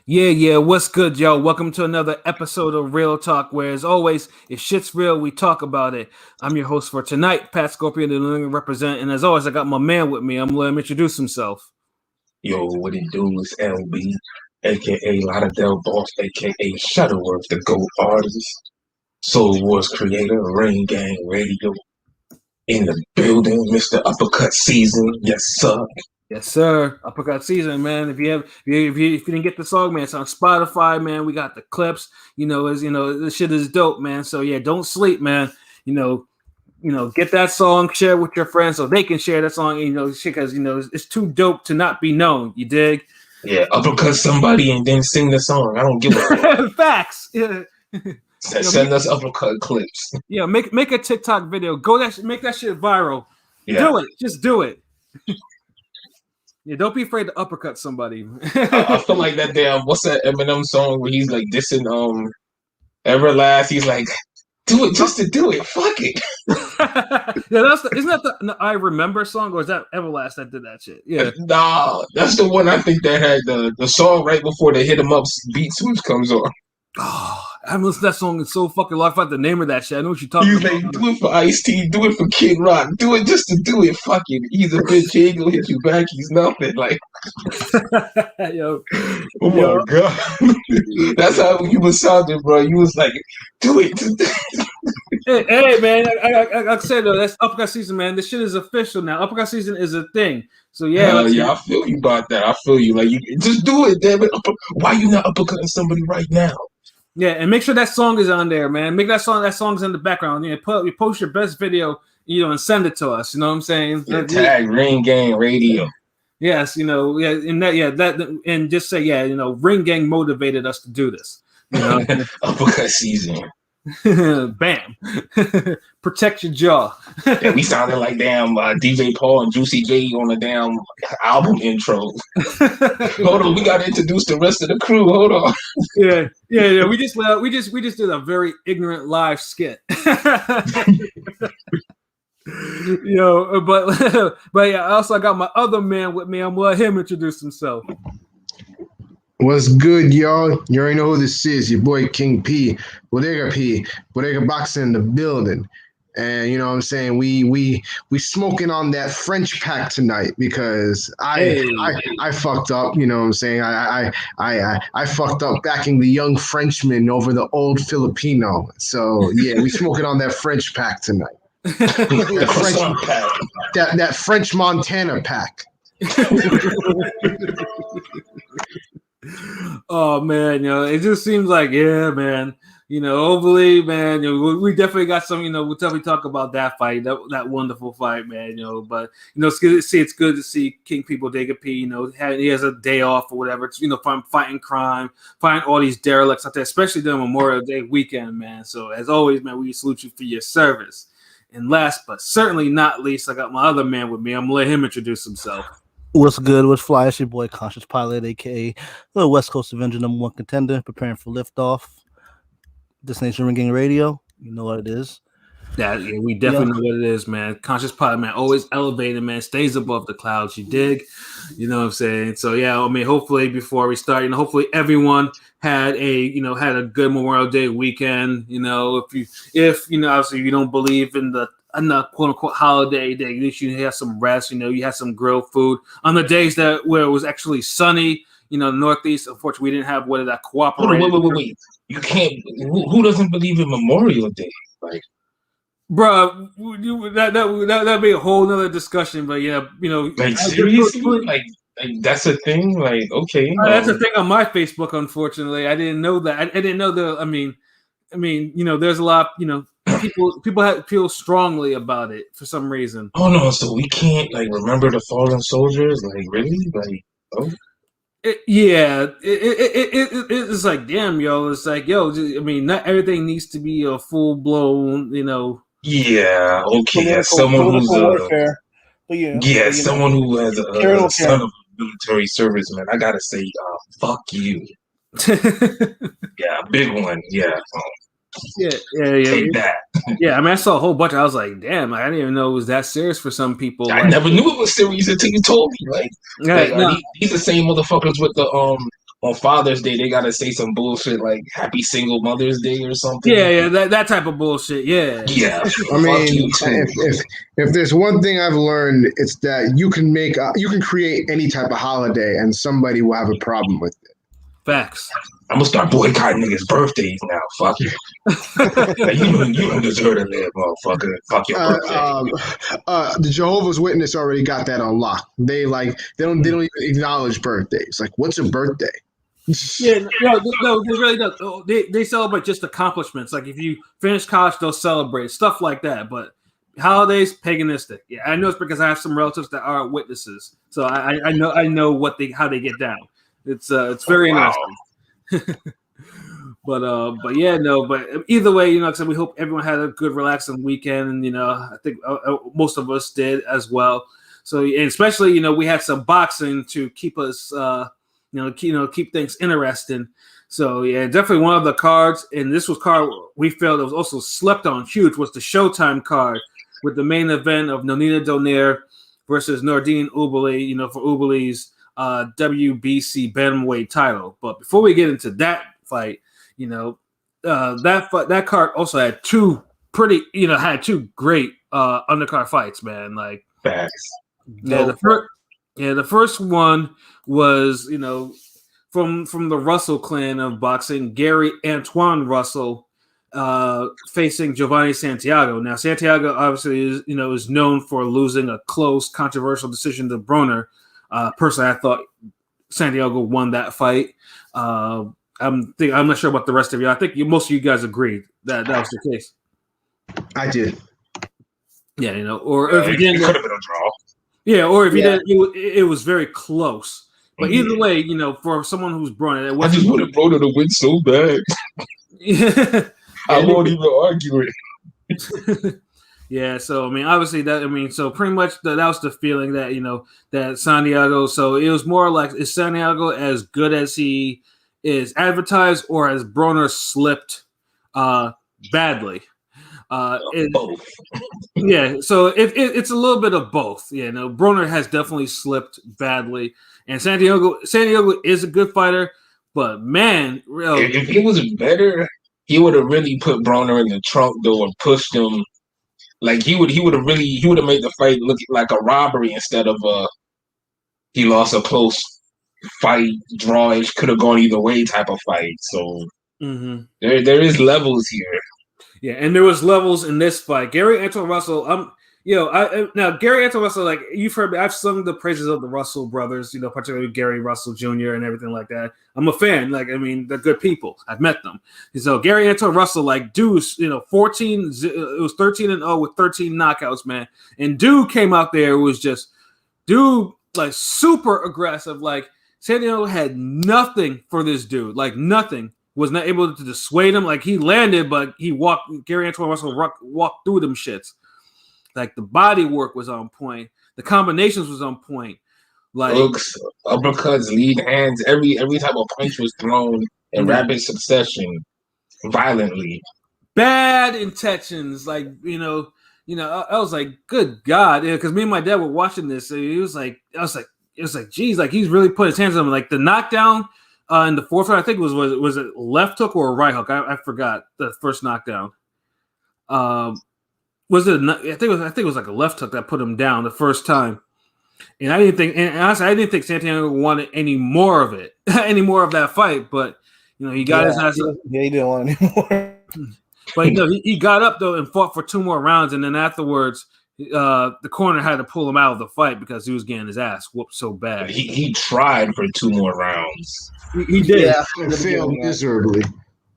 Yeah, what's good, y'all? Welcome to another episode of Real Talk, where, as always, if shit's real, we talk about it. I'm your host for tonight, Pat Scorpion, the New England represent, and as always, I got my man with me. I'm gonna let him introduce himself. Yo, what it do is LB, aka Lauderdale Boss, aka Shuttleworth, the GOAT artist, Soul Wars creator, Rain Gang Radio, in the building, Mr. Uppercut Season, yes sir. Yes, sir. Uppercut season, man. If you didn't get the song, man, it's on Spotify, man. We got the clips. This shit is dope, man. So yeah, don't sleep, man. Get that song, share it with your friends so they can share that song. Because it's too dope to not be known. You dig? Yeah, uppercut somebody and then sing the song. I don't give a fuck. Facts. Yeah. Send us uppercut clips. Yeah, make a TikTok video. Make that shit viral. Yeah. Do it. Just do it. Yeah, don't be afraid to uppercut somebody. I feel like that damn, what's that Eminem song where he's like dissing Everlast? He's like, do it just to do it. Fuck it. Yeah, isn't that the I Remember song, or is that Everlast that did that shit? Yeah. Nah, that's the one I think that had the song right before they hit him up beat switch comes on. Oh, I haven't listened to that song in so fucking long. I forgot the name of that shit. I know what you're talking about. He's like, do it for Ice-T, do it for Kid Rock, do it just to do it. Fuck it. He's a bitch, he ain't gonna hit you back, he's nothing. Like, Yo. Oh my god. That's how you was sounding, bro. You was like, do it. Hey, man, like I said though, that's uppercut season, man. This shit is official now. Uppercut season is a thing. So yeah, I feel you about that. I feel you. Like, you just do it, damn it. Why you not uppercutting somebody right now? Yeah, and make sure that song is on there, man. Make that song's in the background. You post your best video, and send it to us. You know what I'm saying? Yeah, tag Ring Gang Radio. Yes, and just say, Ring Gang motivated us to do this. Uppercut season. Bam. Protect your jaw. Yeah, we sounded like damn DJ Paul and Juicy J on the damn album intro. Hold on, we gotta introduce the rest of the crew. Hold on. Yeah. We just did a very ignorant live skit. But yeah, I got my other man with me. I'm gonna let him introduce himself. What's good, y'all? You already know who this is. Your boy King P, Bodega Boxing in the building. And you know what I'm saying? We smoking on that French pack tonight because I fucked up, you know what I'm saying? I fucked up backing the young Frenchman over the old Filipino. So yeah, we smoking on that French pack tonight. that French Montana pack. Oh man, it just seems like, yeah, man. Hopefully, man, we definitely got some. We'll definitely talk about that fight, that wonderful fight, man. But it's good to see King P Bodega P. He has a day off or whatever. It's from fighting crime, fighting all these derelicts out there, especially during Memorial Day weekend, man. So as always, man, we salute you for your service. And last but certainly not least, I got my other man with me. I'm gonna let him introduce himself. What's good? What's fly? It's your boy Conscious Pilot, aka the West Coast Avenger #1 contender, preparing for liftoff. Destination Ring Gang Radio. You know what it is. We definitely know what it is, man. Conscious Pilot, man, always elevated, man, stays above the clouds. You dig? You know what I'm saying? So yeah, hopefully before we start, hopefully everyone had a good Memorial Day weekend. If obviously you don't believe in the quote unquote holiday day, at least you have some rest. You had some grilled food on the days where it was actually sunny. The Northeast, unfortunately, we didn't have that cooperate. Wait. You can't. Who doesn't believe in Memorial Day? Like, bro, that'd be a whole nother discussion. But yeah, like seriously, like that's a thing. Like, okay, that's a thing on my Facebook. Unfortunately, I didn't know that. I didn't know the. I mean, there's a lot. People feel strongly about it for some reason. Oh no, so we can't remember the fallen soldiers? Like, really? Oh. It's like, damn, yo. It's like, yo. Not everything needs to be a full blown, Yeah. Okay. As someone who's warfare. Someone who has a son of a military serviceman, I gotta say, fuck you. Yeah, big one. Yeah. Yeah. Take that. Yeah, I saw a whole bunch. I was like, damn, I didn't even know it was that serious for some people. I never knew it was serious until you told me. These the same motherfuckers with the on Father's Day they gotta say some bullshit like "Happy Single Mother's Day" or something. Yeah, that type of bullshit. Yeah. Yeah, I fuck mean, you too. if there's one thing I've learned, it's that you can create any type of holiday, and somebody will have a problem with it. Facts. I'm gonna start boycotting niggas' birthdays now. Fuck you. Like, you don't deserve to live, motherfucker. Fuck your birthday. The Jehovah's Witness already got that on lock. They don't even acknowledge birthdays. Like, what's a birthday? Yeah, no, they really don't. Oh, they celebrate just accomplishments. Like if you finish college, they'll celebrate stuff like that. But holidays, paganistic. Yeah, I know it's because I have some relatives that are witnesses, so I know how they get down. It's very interesting. But yeah, no. But either way, you know, like I said, we hope everyone had a good, relaxing weekend, and you know, I think most of us did as well. So, and especially, you know, we had some boxing to keep us. Keep things interesting. So yeah, definitely one of the cards, and this was card we felt it was also slept on huge was the Showtime card with the main event of Nonina Donaire versus Nordine Oubaali, you know, for Oubaali's WBC bantamweight title. But before we get into that fight, you know, that card also had two great undercard fights, man. Like Facts. The first one was, you know, from the Russell clan of boxing, Gary Antoine Russell facing Giovanni Santiago. Now, Santiago obviously is known for losing a close, controversial decision to Broner. Personally, I thought Santiago won that fight. I'm not sure about the rest of you. I think most of you guys agreed that was the case. I did. Yeah, you know, or if you didn't, it could have been a draw. Yeah, or if you didn't, it was very close. But either way, you know, for someone who's Broner, I just wanted Broner to win so bad. Yeah. I won't even argue it. Yeah, so I mean, obviously so pretty much that was the feeling that, you know, that Santiago. So it was more like, is Santiago as good as he is advertised, or has Broner slipped badly? Both. Yeah, so it's a little bit of both. Yeah, no, Broner has definitely slipped badly, and Santiago is a good fighter, but man, if he was better, he would have really put Broner in the trunk though and pushed him. Like he would have made the fight look like a robbery instead of he lost a close fight, drawish, could have gone either way type of fight. So there is levels here. Yeah, and there was levels in this fight. Gary Antoine Russell, now Gary Antoine Russell, like you've heard me, I've sung the praises of the Russell brothers, you know, particularly Gary Russell Jr. and everything like that. I'm a fan. Like, I mean, they're good people. I've met them. So Gary Antoine Russell, like, dude, you know, it was 13-0 with 13 knockouts, man. And dude came out there, was just, like, super aggressive. Like, Santiago had nothing for this dude, like nothing. Was not able to dissuade him. Like, he landed, but Gary Antoine Russell walked through them shits. Like, the body work was on point. The combinations was on point. Like hooks, uppercuts, lead hands, every type of punch was thrown in rapid succession, violently. Bad intentions. Like, you know, I was like, good God. Because me and my dad were watching this. So it was like, geez, like he's really put his hands on him. Like the knockdown in the fourth round, I think was it left hook or a right hook? I forgot the first knockdown. Was it? I think it was like a left hook that put him down the first time. And honestly, I didn't think Santiago wanted any more of it, any more of that fight. But you know, he got his ass up. Yeah, he didn't want any more. But you know, he got up though and fought for 2 more rounds, and then afterwards, the corner had to pull him out of the fight because he was getting his ass whooped so bad. He tried for 2 more rounds. He did. Yeah, and failed miserably.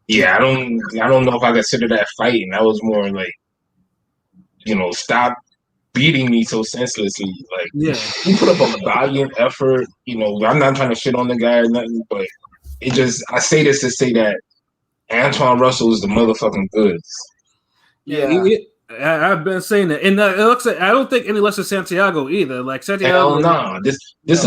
Yeah, I don't know if I consider that fighting. That was more like, you know, stop beating me so senselessly. Like, he put up a valiant effort. You know, I'm not trying to shit on the guy or nothing, but I say this to say that Antoine Russell is the motherfucking goods. Yeah. I've been saying that, and it looks like I don't think any less of Santiago either. Like Santiago, hell no, this is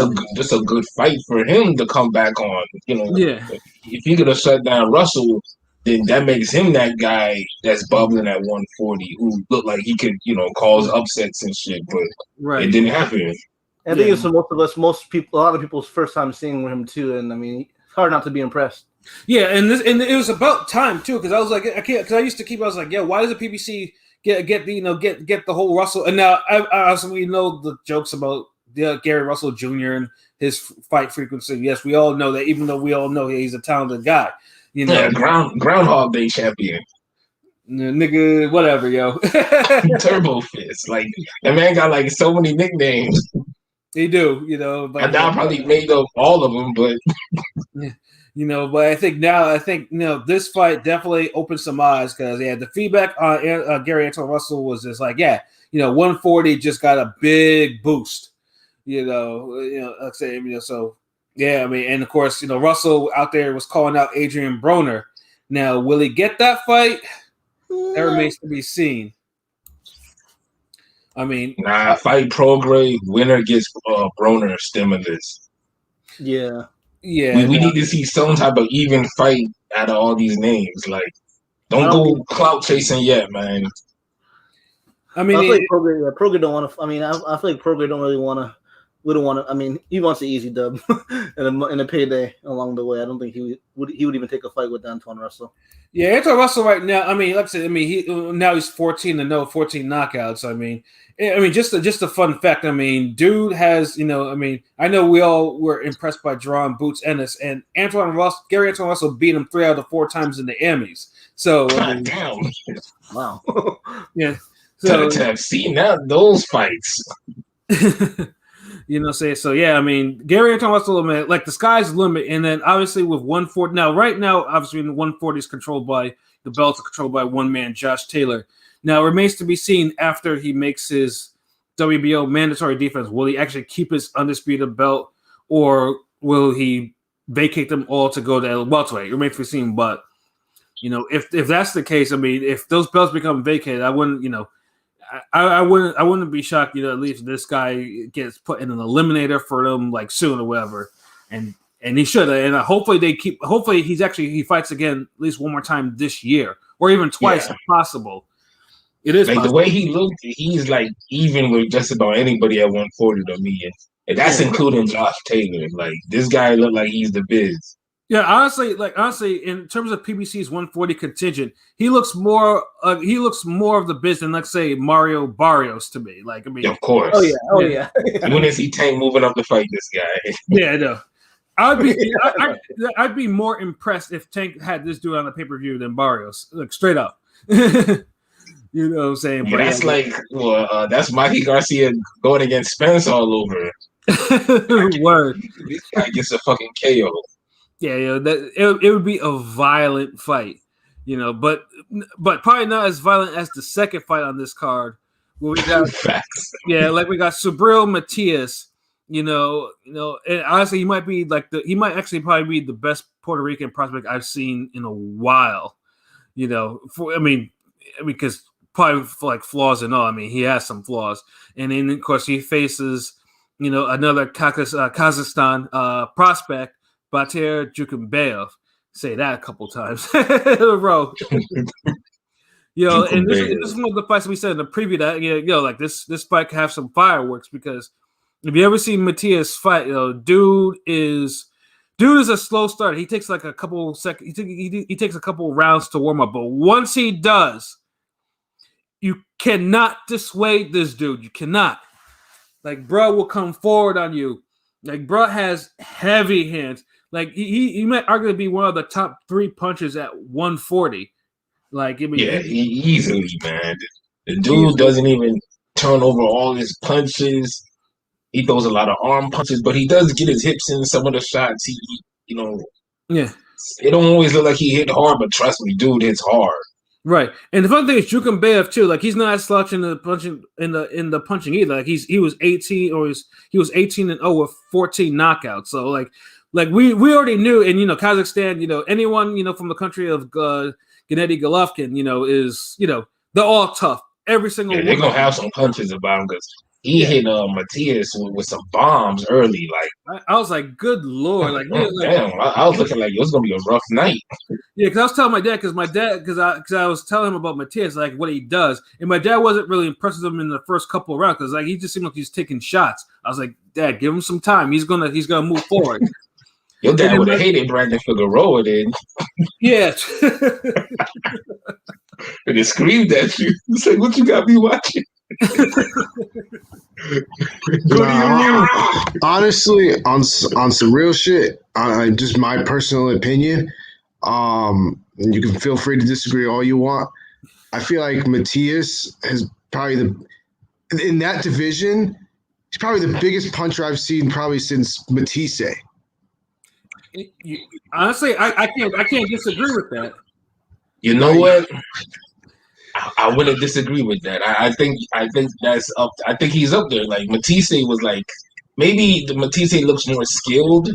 a good fight for him to come back on. You know, if he could have shut down Russell, then that makes him that guy that's bubbling at 140 who looked like he could, you know, cause upsets and shit. But it didn't happen. I think it's a lot of people's first time seeing him too, and I mean, It's hard not to be impressed. Yeah, and it was about time too, because I was like, I can't, because I used to keep. I was like, yeah, why does the PBC get the whole Russell? And now I also we know the jokes about Gary Russell Jr. and his fight frequency. Yes, we all know that, even though we all know he's a talented guy. Yeah, Groundhog Day champion. Nigga, whatever, yo. Turbo Fist. Like, that man got like so many nicknames. He do, but I probably made up all of them, but but I think this fight definitely opened some eyes, because the feedback on Gary Anton Russell was just like, 140 just got a big boost, like say, so yeah, I mean, and of course, Russell out there was calling out Adrian Broner. Now, will he get that fight? That remains to be seen. I mean, fight Prograis, winner gets Broner stimulus. Yeah. Yeah. We need to see some type of even fight out of all these names. Like, don't go clout chasing yet, man. I mean, I feel like Prograis don't want to. I mean, I feel like Prograis don't really want to. Wouldn't want to. I mean, he wants the easy dub and a payday along the way. I don't think he would even take a fight with Antoine Russell. Yeah, Antoine Russell right now. I mean, like I said, now he's 14-0, 14 knockouts. I mean, just a fun fact. I mean, dude has, I know we all were impressed by Jerron Boots Ennis, and Gary Antoine Russell beat him 3 out of 4 times in the Emmys. So, damn. Wow. Yeah. So have seen those fights. So yeah, I mean, Gary Anton Russell, man, like the sky's the limit, and then obviously with 140 now, right now, obviously the 140 is controlled by the belts are controlled by one man, Josh Taylor. Now it remains to be seen after he makes his WBO mandatory defense. Will he actually keep his undisputed belt, or will he vacate them all to go to welterweight? It remains to be seen. But if that's the case, I mean, if those belts become vacated, I wouldn't, I wouldn't be shocked, at least this guy gets put in an eliminator for them like soon or whatever, and he should, and hopefully he fights again at least one more time this year, or even twice if possible. It is like possible. The way he looked, he's like even with just about anybody at 140 to me, and that's including Josh Taylor. Like, this guy looked like he's the biz. Yeah, honestly, in terms of PBC's 140 contingent, he looks more of the biz than, let's say, Mario Barrios to me. Like, I mean, of course. Oh yeah. You want to see Tank moving up to fight this guy? Yeah, no. I'd be more impressed if Tank had this dude on the pay-per-view than Barrios, like straight up. You know what I'm saying? Yeah, but that's Mikey Garcia going against Spence all over. Word. This guy gets a fucking KO. Yeah, it would be a violent fight, but probably not as violent as the second fight on this card. Where we got, we got Subriel Matias, and honestly, he might actually probably be the best Puerto Rican prospect I've seen in a while, because probably for like flaws and all. I mean, he has some flaws, and then of course he faces, another Kazakhstan prospect. Batir Jukumbayev, say that a couple times in a row. And this is one of the fights we said in the preview that like this fight can have some fireworks, because if you ever see Matias fight, dude is a slow starter. He takes like a couple seconds. He takes a couple rounds to warm up, but once he does, you cannot dissuade this dude. You cannot. Like, bro will come forward on you. Like, bro has heavy hands. Like, he might arguably be one of the top 3 punches at 140. Like, easily, man. The dude doesn't even turn over all his punches. He throws a lot of arm punches, but he does get his hips in some of the shots. Yeah. It don't always look like he hit hard, but trust me, dude hits hard. Right, and the fun thing is Jukumbayev too. Like, he's not slouching the punching in the punching either. Like, he was 18 he was 18-0 with 14 knockouts. So like we already knew, and Kazakhstan, anyone from the country of Gennady Golovkin, is they're all tough. Every single one. They're gonna have some punches about him, because he hit Matias with some bombs early. Like, I was like, good lord, like, damn, I was looking like it was gonna be a rough night. Yeah, because I was telling my dad, because I was telling him about Matias, like what he does, and my dad wasn't really impressed with him in the first couple of rounds, because like he just seemed like he's taking shots. I was like, Dad, give him some time. He's gonna move forward. Your dad would have hated Brandon Figueroa then. Yeah. And he screamed at you. He's like, what you got me watching? Honestly, on some real shit, just my personal opinion, and you can feel free to disagree all you want. I feel like Matias has probably in that division, he's probably the biggest puncher I've seen probably since Matisse. Honestly, I can't disagree with that. You know what? I wouldn't disagree with that. I think that's up. I think he's up there. Like Matisse was like maybe the Matisse looks more skilled.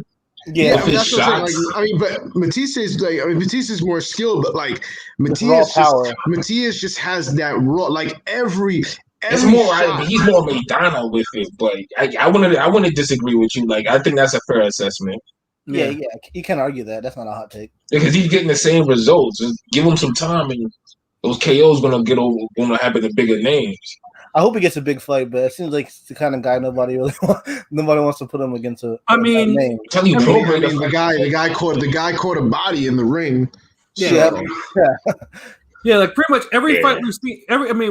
Yeah, with his shots. But Matisse is more skilled, but like Matias just has that raw, like every it's more. He's more Maidana with it, but I want to disagree with you. Like I think that's a fair assessment. Yeah, you can't argue that. That's not a hot take. Because he's getting the same results. Just give him some time, and those KOs gonna happen to bigger names. I hope he gets a big fight, but it seems like it's the kind of guy nobody wants to put him against a. The guy caught a body in the ring. Yeah. Yeah, like pretty much every fight we've seen,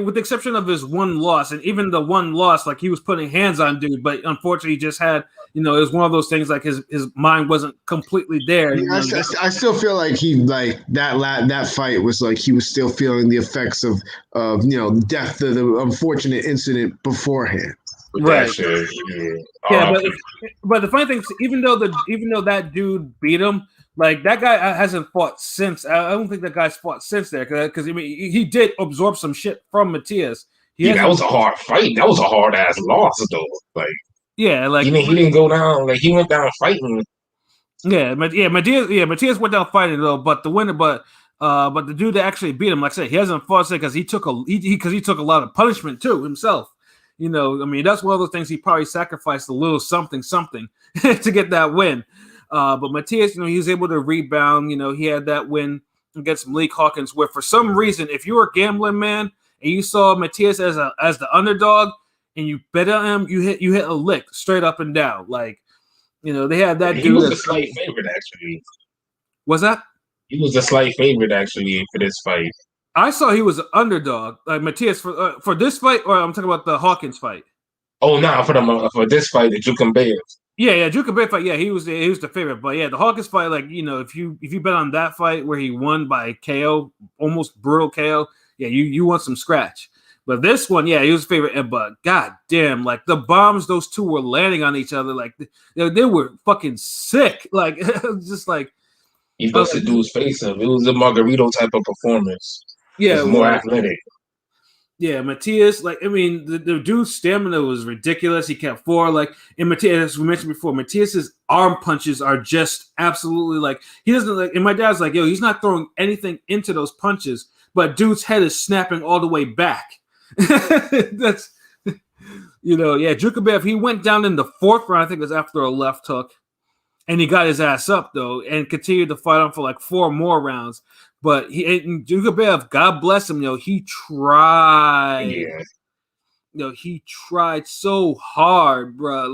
with the exception of his one loss, and even the one loss, like he was putting hands on dude, but unfortunately he just had, it was one of those things like his mind wasn't completely there. Yeah, I still feel like that fight was like he was still feeling the effects of death, the unfortunate incident beforehand. Right. But the funny thing is, even though that dude beat him. Like that guy hasn't fought since. I don't think that guy's fought since there because he did absorb some shit from Matias. That was a hard fight. That was a hard ass loss though. Like he didn't go down. Like he went down fighting. Matias went down fighting though. But the winner, but the dude that actually beat him, like I said, he hasn't fought since because he took a lot of punishment too himself. That's one of those things he probably sacrificed a little something to get that win. But Matias, he was able to rebound. He had that win against Malik Hawkins, where for some reason, if you were a gambling man and you saw Matias as the underdog and you bet on him, you hit a lick straight up and down. Like, they had that dude. He was a slight favorite, actually. Was that? He was a slight favorite, actually, for this fight. I saw he was an underdog, like Matias for this fight, or I'm talking about the Hawkins fight. Oh no, for this fight, the Jukambayev. Yeah, Jukambayev fight. Yeah, he was the favorite. But yeah, the Hawkins fight, like if you bet on that fight where he won by KO, almost brutal KO, yeah, you want some scratch. But this one, yeah, he was favorite. But god damn, like the bombs those two were landing on each other, like they were fucking sick. Like just like he busted dude's face up. It was a Margarito type of performance. Yeah, it was more athletic. Yeah, Matias, the dude's stamina was ridiculous. He kept forward, and Matias, as we mentioned before, Matias's arm punches are just absolutely he doesn't and my dad's like, yo, he's not throwing anything into those punches, but dude's head is snapping all the way back. That's, Jukambayev, he went down in the fourth round, I think it was after a left hook, and he got his ass up, though, and continued to fight on for 4 more rounds. But Jukambayev, God bless him, he tried. Yeah. He tried so hard, bro.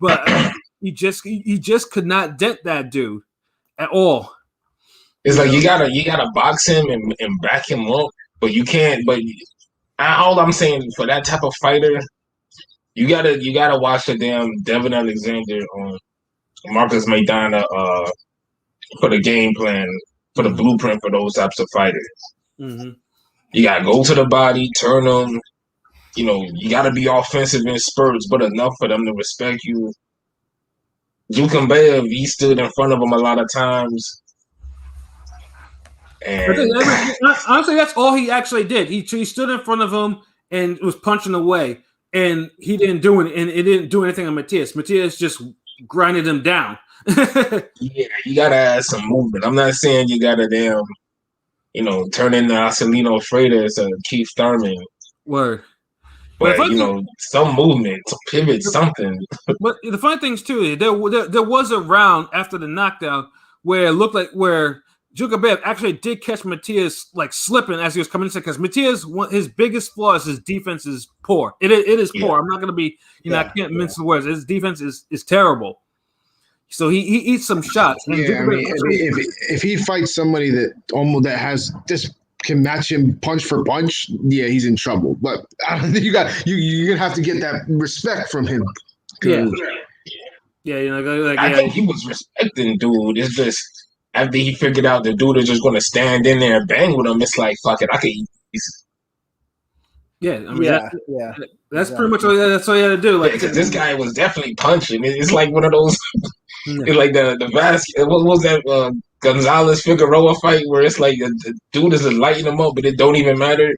But he just could not dent that dude at all. It's like you gotta box him and back him up, but you can't. But all I'm saying for that type of fighter, you gotta watch the damn Devin Alexander on Marcus Maidana for the game plan. For the blueprint for those types of fighters. Mm-hmm. You got to go to the body, turn them. You got to be offensive in spurts, but enough for them to respect you. Jukambayev, he stood in front of him a lot of times. And honestly, that's all he actually did. He stood in front of him and was punching away, and he didn't do it, and it didn't do anything on Matias. Matias just grinded him down. Yeah, you gotta add some movement. I'm not saying you gotta turn into Acelino Freitas to Keith Thurman. Word. But some movement, to pivot, something. But the funny thing is too, there was a round after the knockdown where it looked like where Jukambayev actually did catch Matias slipping as he was coming in, because Matias, his biggest flaw is his defense is poor. It is poor. I'm not gonna be I can't mince the words. His defense is terrible. So he eats some shots. And Yeah, I mean, if he fights somebody that has this can match him punch for punch, yeah, he's in trouble. But I don't think you're gonna have to get that respect from him. Yeah. Yeah, I think he was respecting dude. It's just after he figured out the dude is just gonna stand in there and bang with him, it's like fuck it, I can eat these. Yeah, I mean, that's pretty much that's all you had to do. Like, because this guy was definitely punching. It's like one of those. It's like the basket. What was that Gonzalez Figueroa fight where it's like the dude is lighting him up, but it don't even matter.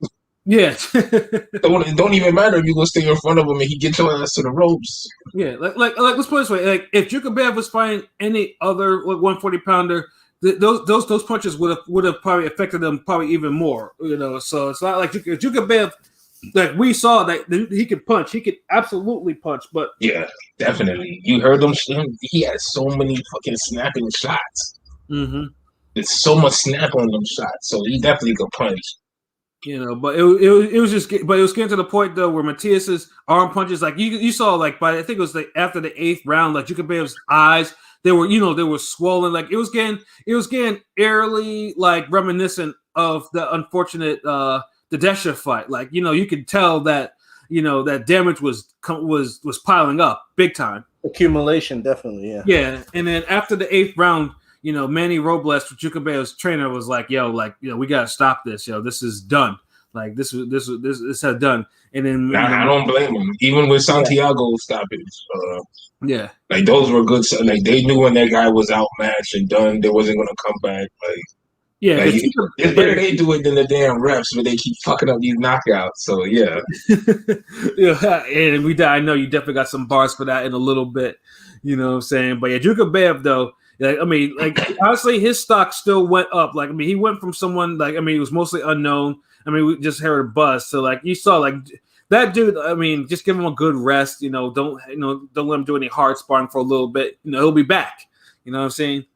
Yeah, it don't even matter if you go stay in front of him and he gets your ass to the ropes. Yeah, like let's put it this way: like if Jukabev was fighting any other 140 pounder, those punches would have probably affected them probably even more. So it's not like Jukabev. Like we saw that he could punch, he could absolutely punch. But yeah, definitely, you heard him. He had so many fucking snapping shots. Mm-hmm. There's so much snap on them shots, so he definitely could punch. But it was just, but it was getting to the point though where Matias's arm punches, like you saw, like I think it was like after the 8th round, like Jukabev's eyes, they were swollen, like it was getting eerily like reminiscent of the unfortunate the Desha fight, like you could tell that that damage was piling up big time, accumulation, definitely, yeah. And then after the 8th round, Manny Robles, Jukabev's trainer, was like, we gotta stop this, this is done. Like this had done. And then I don't blame him. Even with Santiago stoppage, like those were good. Like they knew when that guy was outmatched and done, they wasn't gonna come back. It's better they do it than the damn refs, but they keep fucking up these knockouts. So yeah, and I know you definitely got some bars for that in a little bit. You know what I'm saying? But yeah, Jukabev though. Honestly, his stock still went up. He went from someone he was mostly unknown. We just heard a buzz. So you saw that dude. Just give him a good rest. Don't let him do any hard sparring for a little bit. He'll be back. You know what I'm saying?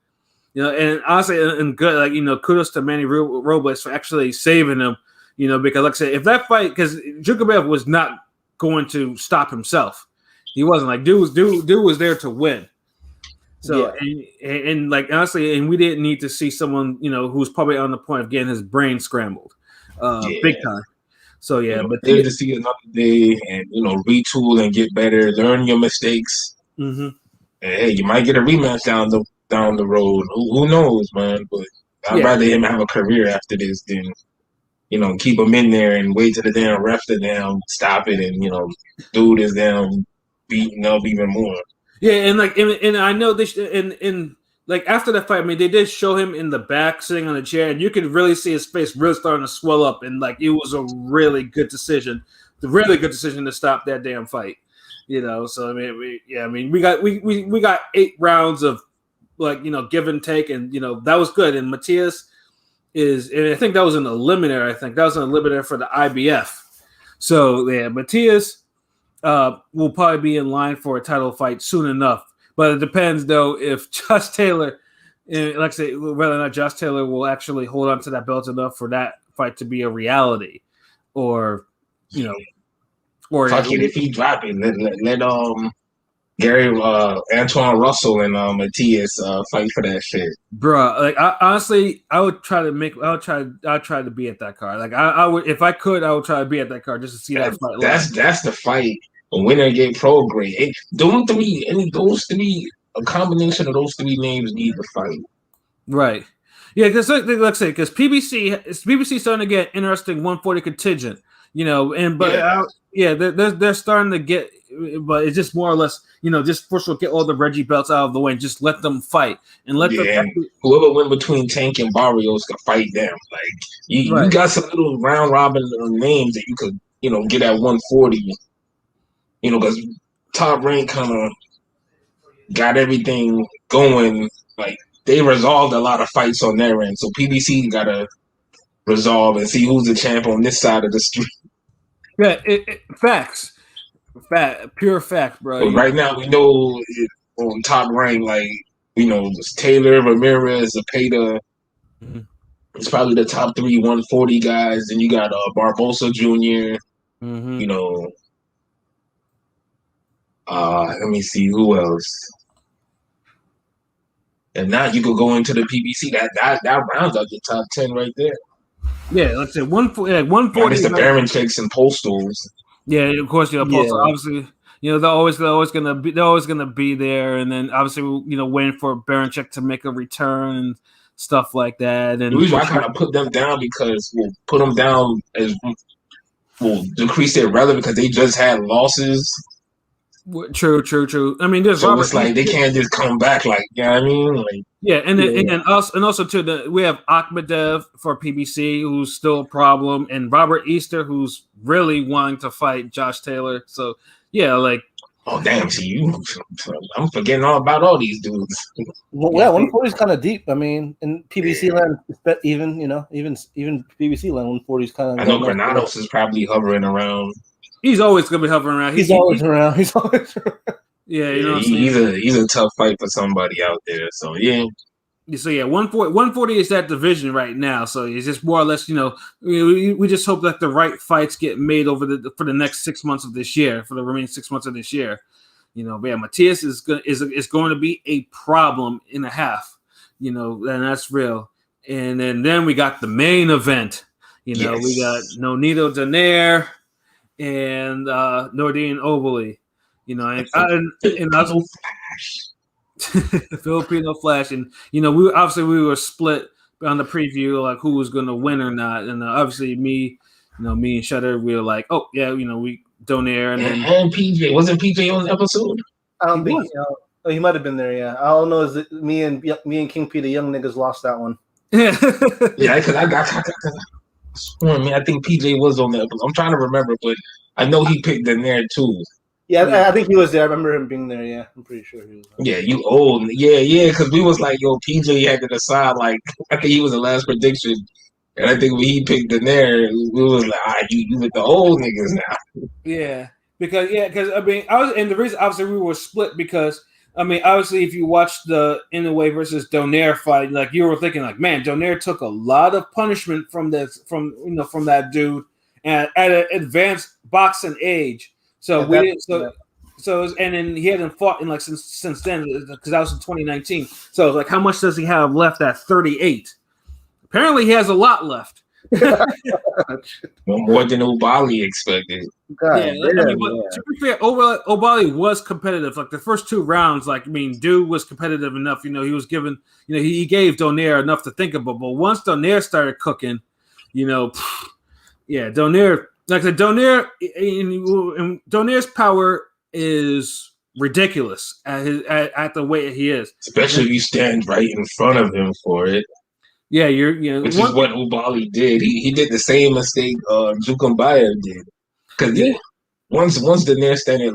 And honestly, and good. Kudos to Manny Robles for actually saving him. Because like I said, if that fight, because Jukabev was not going to stop himself. He wasn't. Dude was there to win. So and honestly, and we didn't need to see someone who's probably on the point of getting his brain scrambled, big time. So but to see another day and retool and get better, learn your mistakes. Mm-hmm. And, hey, you might get a rematch down the road. Who knows, man? But I'd rather him have a career after this than keep him in there and wait till the damn ref to damn stop it and dude is damn beating up even more. Yeah, and I know this, and after that fight, they did show him in the back sitting on a chair, and you could really see his face really starting to swell up, and it was a really good decision, to stop that damn fight. So we got 8 rounds of give and take, and that was good. And Matias and I think that was an eliminator. I think that was an eliminator for the IBF. So yeah, Matias will probably be in line for a title fight soon enough. But it depends, though, if Josh Taylor, like I say, whether or not Josh Taylor will actually hold on to that belt enough for that fight to be a reality, or fuck it, if he drop it, let Gary Antoine Russell and Matias fight for that shit, bro. Honestly, I would try to be at that card. I would, if I could, I would try to be at that card just to see that fight. That's the fight. A winner get pro grade. A combination of those 3 names need to fight. Right. Yeah, because let's say PBC starting to get interesting 140 contingent. They're starting to get, but it's just more or less, just first of all get all the Reggie belts out of the way and just let them fight and let them. Whoever went between Tank and Barrios can fight them. You got some little round robin names that you could get at 140. Because Top Rank kind of got everything going. They resolved a lot of fights on their end, so PBC got to resolve and see who's the champ on this side of the street. Yeah, facts. Pure fact, bro. But right now, we know on Top Rank, it's Taylor, Ramirez, Zepeda. Mm-hmm. It's probably the top 3 140 guys. Then you got Barbosa Jr., mm-hmm. Let me see who else. And now you could go into the PBC. That rounds out your top 10 right there. Yeah, let's say 140. Minus the Baron checks and postals. Yeah, of course, Postal. Obviously, they're always gonna be there, and then obviously, waiting for Baranchek to make a return and stuff like that. And the reason why I kind of put them down because we'll put them down as will decrease their relevance because they just had losses. True. I mean, there's so Robert, it's like they can't just come back, like, you know what I mean? Like, yeah, and also too, we have Akhmadev for PBC, who's still a problem, and Robert Easter, who's really wanting to fight Josh Taylor. So yeah, like, oh damn, see I'm forgetting all about all these dudes. Well, yeah, 140 is kind of deep. I mean, in PBC land, even PBC land, 140 is kind of. I know Granados is probably hovering around. He's always gonna be hovering around. He's always around. Yeah, he's a tough fight for somebody out there. So yeah. So yeah, 140 is that division right now. So it's just more or less, we just hope that the right fights get made for the next 6 months of this year, for the remaining 6 months of this year. But yeah, Matias is going to be a problem and a half. And that's real. And then we got the main event. We got Nonito Donaire and Nordine Oberle. Filipino Flash, and we were split on the preview, like who was going to win or not, and obviously me and Shutter, we were like, oh yeah, we Donaire, and PJ wasn't PJ on the episode. I don't think he might have been there. Yeah, all I know is that me and King P, the young niggas, lost that one. Yeah, because I think PJ was on the episode. I'm trying to remember, but I know he picked Donaire too. Yeah, I think he was there. I remember him being there. Yeah, I'm pretty sure he was there. Yeah, you old. Yeah, because we was like, yo, PJ had to decide. Like, I think he was the last prediction, and I think when he picked Donaire, we was like, you with the old niggas now. Yeah, because I mean, the reason obviously we were split because I mean, obviously if you watch the Inoue versus Donaire fight, like you were thinking, like, man, Donaire took a lot of punishment from that dude at an advanced boxing age. So and then he hadn't fought in since then because that was in 2019. So like, how much does he have left at 38? Apparently, he has a lot left. More than Oberle expected. But to be fair, Oberle was competitive. Like the first 2 rounds, like I mean, dude was competitive enough. He was given, he gave Donaire enough to think about. But once Donaire started cooking, Donaire. Like the Donaire, and Donaire's power is ridiculous at the way he is. Especially if you stand right in front of him for it. Yeah, which is what Oberle did. He did the same mistake Jukumbaya did. Because once Donaire started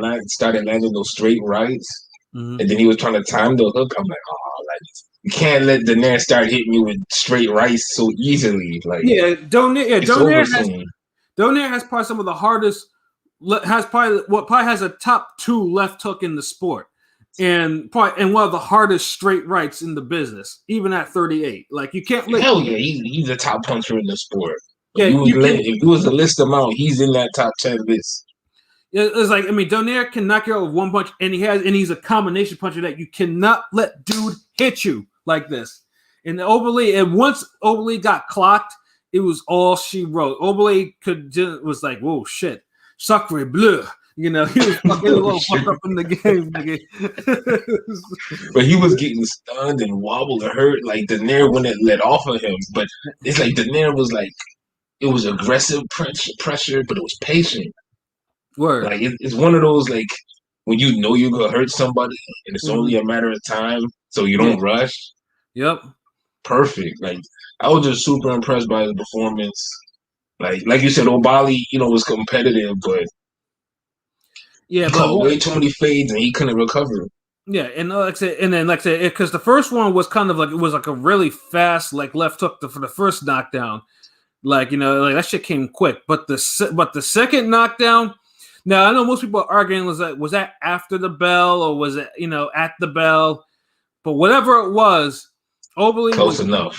landing those straight rights, and then he was trying to time the hook, I'm like, oh, like you can't let Donaire start hitting you with straight rights so easily. Like Donaire has probably some of the hardest. Probably has a top 2 left hook in the sport, and one of the hardest straight rights in the business, even at 38. Like you can't. Hell yeah, he's a top puncher in the sport. Yeah, if you was to list him out, he's in that top 10 list. It's like, I mean, Donaire can knock you out with one punch, and he's a combination puncher that you cannot let dude hit you like this. And once Oberle got clocked, it was all she wrote. Oberle was like, whoa, shit, sacre bleu. He was fucking a little fucked up in the game. But he was getting stunned and wobbled and hurt. Like Donaire wouldn't let off of him. But it's like Donaire was like, it was aggressive pressure, but it was patient. Word. Like it's one of those, like, when you know you're gonna hurt somebody and it's only a matter of time, so you don't rush. Yep. Perfect. Like I was just super impressed by his performance. Like you said, Oberle, was competitive, but he caught way too many fades and he couldn't recover. Yeah, and like I said, because the first one was kind of like, it was like a really fast, like left hook for the first knockdown. Like, like that shit came quick. But the second knockdown, now I know most people are arguing, was that after the bell or was it, at the bell? But whatever it was, Oberle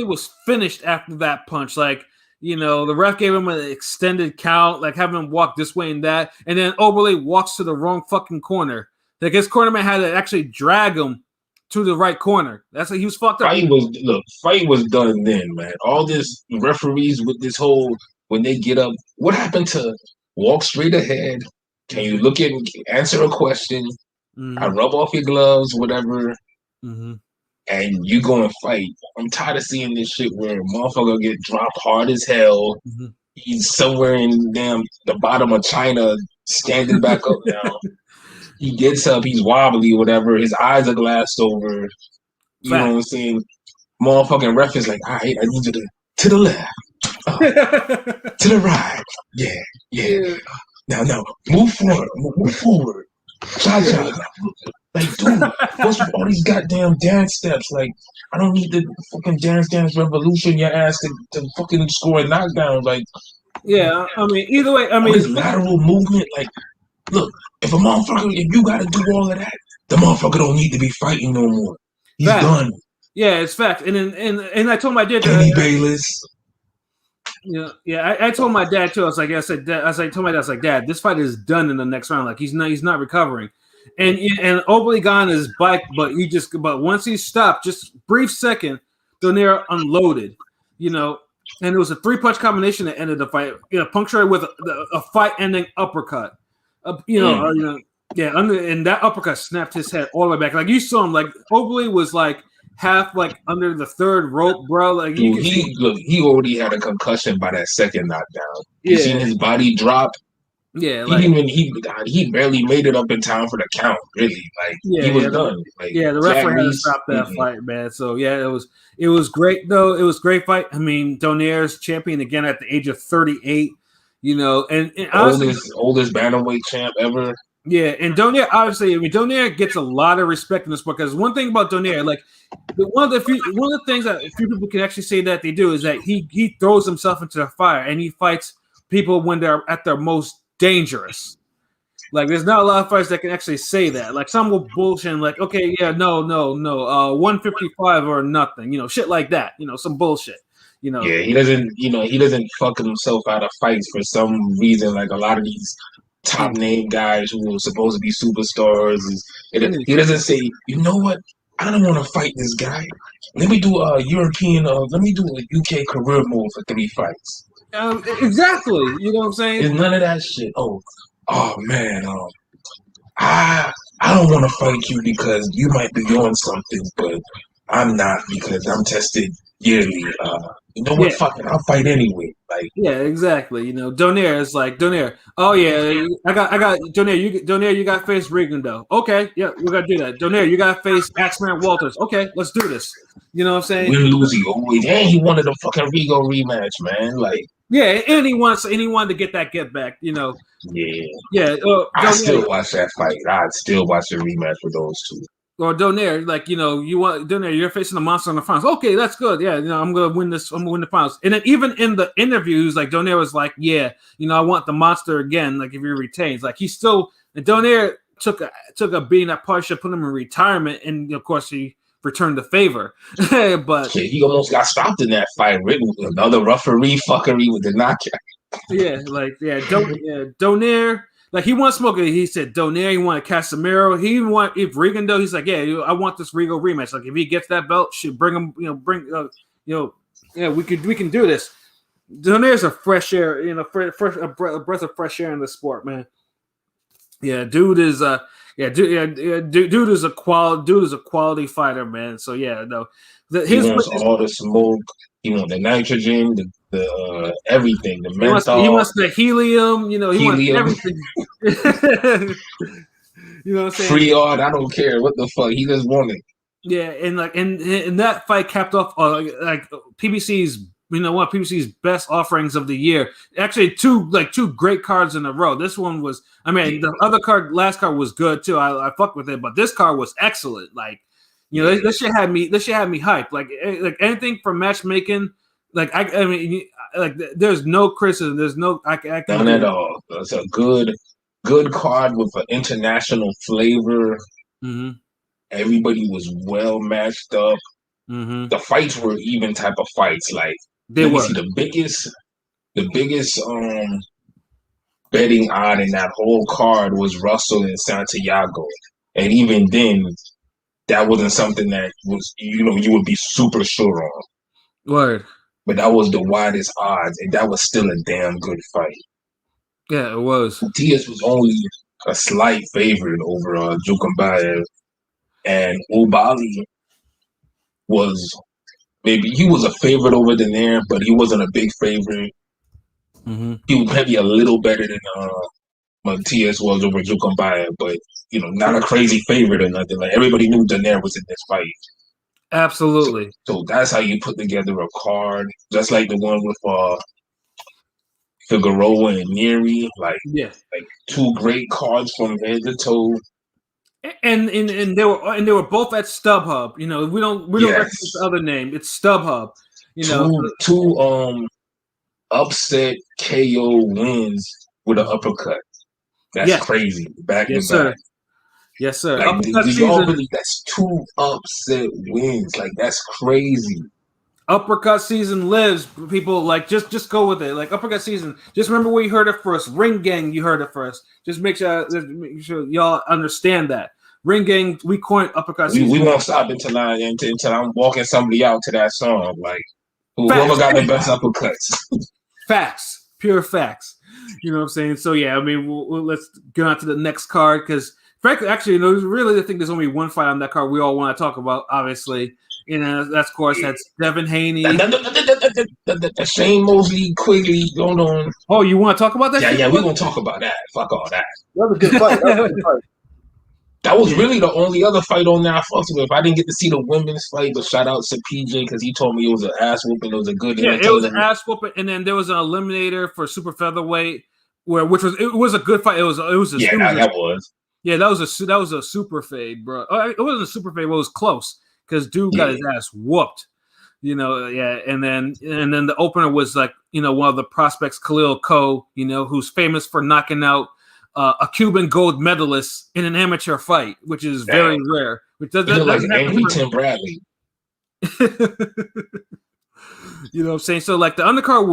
was finished after that punch. Like, the ref gave him an extended count, like having him walk this way and that. And then Oberle walks to the wrong fucking corner. Like his cornerman had to actually drag him to the right corner. That's like he was fucked up. Fight was done then, man. All this referees with this whole when they get up, what happened to walk straight ahead? Can you look at answer a question? I rub off your gloves, whatever, and you go and fight. I'm tired of seeing this shit where a motherfucker get dropped hard as hell. He's somewhere in the bottom of China, standing back up now. He gets up, he's wobbly, whatever. His eyes are glassed over. You know what I'm saying? Motherfucking ref is like, all right, I need you to the left, to the right. Yeah. Now, move forward. Cha-cha. Like, dude, what's with all these goddamn dance steps? Like, I don't need the fucking dance revolution your ass to fucking score a knockdown. Like, yeah, I mean, either way, I mean, this lateral movement. Like, look, if you got to do all of that, the motherfucker don't need to be fighting no more. He's done. Yeah, it's fact. And I told my dad, Kenny Bayless. I told my dad too. I was like, Dad, this fight is done in the next round. Like he's not recovering. And Oberly got on his bike, but once he stopped, just brief second, Donaire unloaded, and it was a 3-punch combination that ended the fight, punctuated with a fight-ending uppercut, and that uppercut snapped his head all the way back. Like you saw him, like Oberly was like half like under the third rope, bro. Like he already had a concussion by that second knockdown. You seen his body drop. Yeah, he barely made it up in time for the count. Really, like he was done. Like, the referee had to stop that fight, man. So it was great though. It was a great fight. I mean, Donaire's champion again at the age of 38. And honestly, oldest bantamweight champ ever. Yeah, and Donaire, obviously, Donaire gets a lot of respect in the sport because one thing about Donaire, like one of the things that a few people can actually say that they do is that he throws himself into the fire and he fights people when they're at their most dangerous. Like, there's not a lot of fighters that can actually say that. Like, some will bullshit, like, okay, yeah, no, 155 or nothing, shit like that, some bullshit. Yeah, he doesn't fuck himself out of fights for some reason. Like a lot of these top name guys who are supposed to be superstars, he doesn't say, you know what? I don't want to fight this guy. Let me do a European. Let me do a UK career move for 3 fights. Exactly. You know what I'm saying? There's none of that shit. Oh man. I don't want to fight you because you might be on something, but I'm not because I'm tested yearly. You know what? Fuck it, I'll fight anyway. Like, yeah, exactly. Donaire is like Donaire. Oh yeah, I got Donaire. You got to face Rigondeaux. Okay, yeah, we got to do that. Donaire, you got to face Axeman Walters. Okay, let's do this. You know what I'm saying? Win, lose, he always. And he wanted a fucking Rigo rematch, man. Like, yeah, and he wanted to get that get back. Yeah. Yeah. I still watch that fight. I'd still watch the rematch with those two. Or Donaire, like, you want Donaire, you're facing a monster in the finals. Okay, that's good. Yeah, I'm gonna win this. I'm gonna win the finals. And then even in the interviews, like Donaire was like, yeah, I want the monster again. Like if he retains, like Donaire took a beating that probably should put him in retirement, and of course he returned the favor. But he almost got stopped in that fight. Another referee fuckery with the knockout. Donaire. Like he wants smoking. He said Donaire. He wanted Casemiro. He want if Rigondeaux. He's like, yeah, I want this Rigo rematch. Like if he gets that belt, should bring him. We can do this. Donaire's a fresh air. A breath of fresh air in the sport, man. Yeah, dude is dude is a quality fighter, man. So yeah, no, he wants all the smoke. He wants the nitrogen, the everything, the menthol. He wants the helium. He wants everything. You know what I'm saying? Free art. I don't care what the fuck. He just won it. Yeah, and that fight capped off like PBC's. PBC's best offerings of the year. Actually, two great cards in a row. This one was. I mean, the other last card was good too. I fucked with it, but this card was excellent. Like. This shit had me hyped. Like anything from matchmaking. Like I mean, like there's no criticism. There's no none at all. It's a good card with an international flavor. Mm-hmm. Everybody was well matched up. Mm-hmm. The fights were even type of fights. Like they were. See, the biggest betting odd in that whole card was Russell and Santiago, and even then. that wasn't something that was you would be super sure on. Word. But that was the widest odds, and that was still a damn good fight. Yeah, it was. Diaz was only a slight favorite over Jukambayev, and Ubali was he was a favorite over Daenerys, but he wasn't a big favorite. Mm-hmm. He was maybe a little better than Matias was over Jukambayev, but not a crazy favorite or nothing. Like everybody knew Daenerys was in this fight. Absolutely. So that's how you put together a card, just like the one with Figueroa and Neri, like two great cards from head to toe. And they were both at StubHub. We don't recognize the other name. It's StubHub. Two upset KO wins with an uppercut. That's crazy. Back to back. Yes, sir. Like, do y'all really? That's two upset wins. Like, that's crazy. Uppercut season lives. People just go with it. Like uppercut season. Just remember where you heard it first. Ring Gang, you heard it first. Just make sure y'all understand that. Ring Gang, we coined uppercut season. We won't stop until I'm walking somebody out to that song. Like whoever got the best uppercuts. Facts, pure facts. You know what I'm saying? So yeah, I mean, let's get on to the next card because frankly, actually, really, I think there's only one fight on that card we all want to talk about. Obviously. That's of course that's Devin Haney. The Shane Mosley Quigley going on. Oh, you want to talk about that? Yeah, we're gonna talk about that. Fuck all that. That was a good fight. That was really the only other fight on there I fucked with. I didn't get to see the women's fight, but shout out to PJ because he told me it was an ass whooping. It was a good it was an ass whooping, and then there was an eliminator for super featherweight, which was a good fight. That was a super fade, bro. It wasn't a super fade, but it was close. Because dude got his ass whooped, and then the opener was like, one of the prospects, Khalil Ko, who's famous for knocking out a Cuban gold medalist in an amateur fight, which is very rare. Which doesn't like angry Tim Bradley. You know what I'm saying? So like the undercard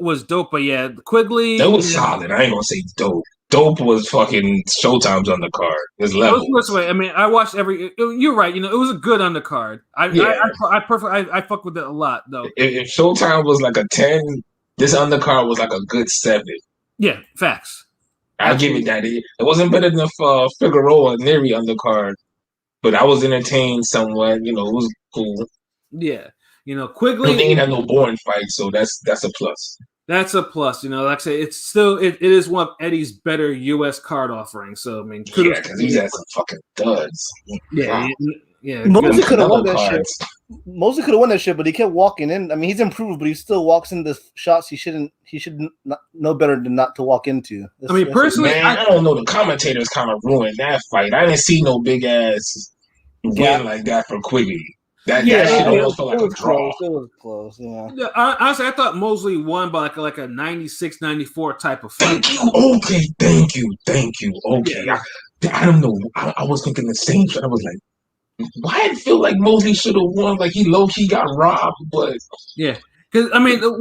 was dope, but yeah, Quigley. That was solid. I ain't gonna say dope. Dope was fucking Showtime's undercard. His level. I mean, I watched every. You're right. It was a good undercard. I fuck with it a lot though. If Showtime was like a 10, this undercard was like a good 7. Yeah, facts. I give it that. It wasn't better than Figueroa Neri undercard, but I was entertained somewhat. It was cool. Yeah, Quigley. I don't think he had no boring fights, so that's a plus. That's a plus, like I say, it's still it is one of Eddie's better U.S. card offerings. So I mean, because he's had some fucking duds. Yeah. Mosley could have won that shit. Mosley could have won that shit, but he kept walking in. I mean, he's improved, but he still walks into shots he should know better than not to walk into. Personally, I don't know. The commentators kind of ruined that fight. I didn't see no big ass win like that for Quigley. That shit almost felt like a draw. It was close, yeah. Honestly, I thought Mosley won by like a 96-94 type of fight. Thank you. Okay, yeah. I don't know. I was thinking the same shit. I was like, why did it feel like Mosley should have won? Like he low-key got robbed, but yeah. Because I mean, the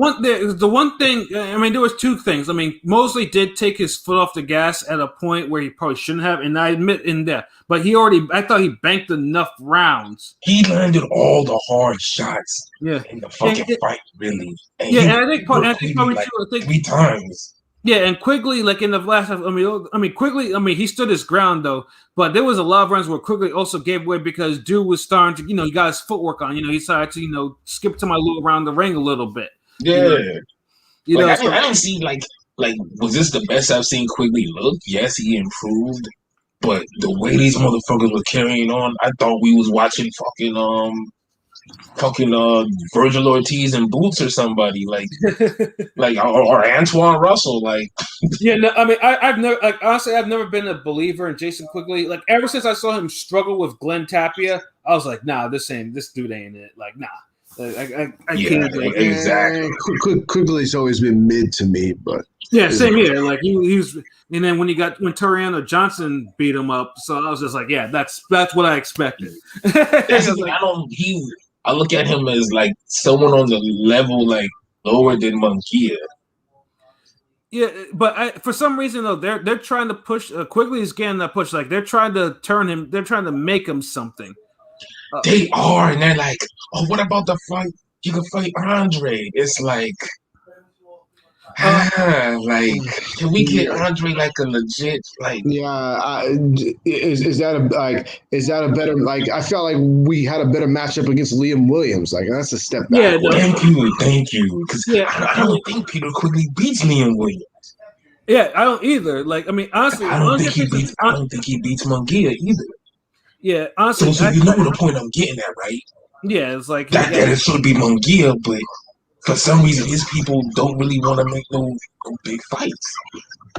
one thing. I mean, there was two things. I mean, Mosley did take his foot off the gas at a point where he probably shouldn't have, and I admit in that. But I thought he banked enough rounds. He landed all the hard shots. Yeah. In the fucking fight, really. And I think probably like true. I think 3 times. Yeah, and Quigley, like in the last, Quigley, he stood his ground though. But there was a lot of runs where Quigley also gave way because dude was starting to, he got his footwork on. He started to, skip to my little around the ring a little bit. Yeah. I didn't see like was this the best I've seen Quigley look? Yes, he improved, but the way these motherfuckers were carrying on, I thought we was watching fucking Virgil Ortiz and Boots or somebody or Antoine Russell Yeah, no, I mean I've never been a believer in Jason Quigley. Like ever since I saw him struggle with Glenn Tapia, I was like, nah, this dude ain't it. Like, nah. I can't exactly. Quigley's always been mid to me, but yeah, same here. Like he was, and then when Toriano Johnson beat him up, so I was just like, yeah, that's what I expected. I look at him as like someone on the level lower than Munguia. Yeah, but for some reason though, they're trying to push Quigley is getting that push. Like they're trying to turn him. They're trying to make him something. They are, and they're like, oh, what about the fight? You can fight Andre. It's like, like, can we get Andre like a legit like? Yeah, is that a better like? I felt like we had a better matchup against Liam Williams. Like that's a step Yeah, back. no. Thank you. Because I don't think Peter quickly beats Liam Williams. Yeah, I don't either. Like, I mean, honestly, I don't think he beats Munguia either. Yeah, honestly, so you know the point I'm getting at, right? Yeah, it's like that it should be Munguia, but for some reason his people don't really want to make no big fights.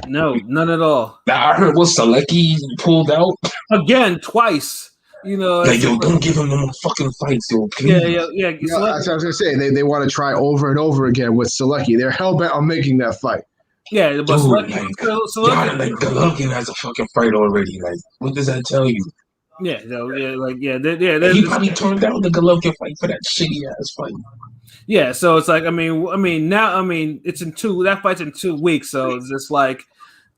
No, none at all. Now I heard Selecki pulled out again twice. You know, like yo, don't give him no more fucking fights, yo. Please. Yeah. That's what I was gonna say. They want to try over and over again with Selecki. They're hell bent on making that fight. Yeah, but Selecki, like Golovkin has a fucking fight already. Like, what does that tell you? Yeah, He probably turned down the Golovkin fight for that shitty ass fight. Yeah, so it's like I mean now it's in that fight's in 2 weeks, so it's just like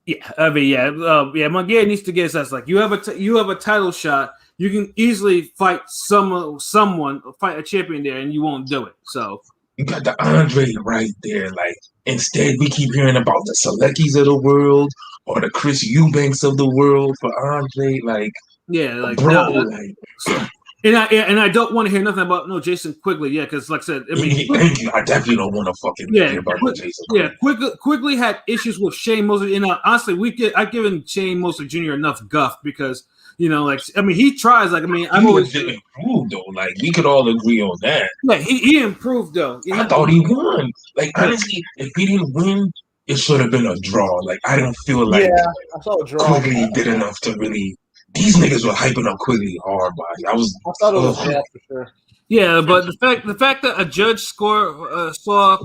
Munguia needs to get his ass like you have a title shot. You can easily fight someone fight a champion there, and you won't do it. So you got the Andre right there. Like instead, we keep hearing about the Seleckis of the world or the Chris Eubanks of the world for Andre. Like bro, and I don't want to hear nothing about Jason Quigley, because like I said, thank you. I definitely don't want to fucking hear about Jason Quigley. Yeah, Quigley had issues with Shane Mosley, and honestly, I've given Shane Mosley Jr. enough guff because he tries. Like I've always improved though. Like we could all agree on that. Yeah, he improved though. I thought he won. Like honestly, if he didn't win, it should have been a draw. Like I don't feel like I saw a draw. Quigley did enough to really. These niggas were hyping up Quigley hard, body. I thought it was for sure. Yeah, but the fact that a judge saw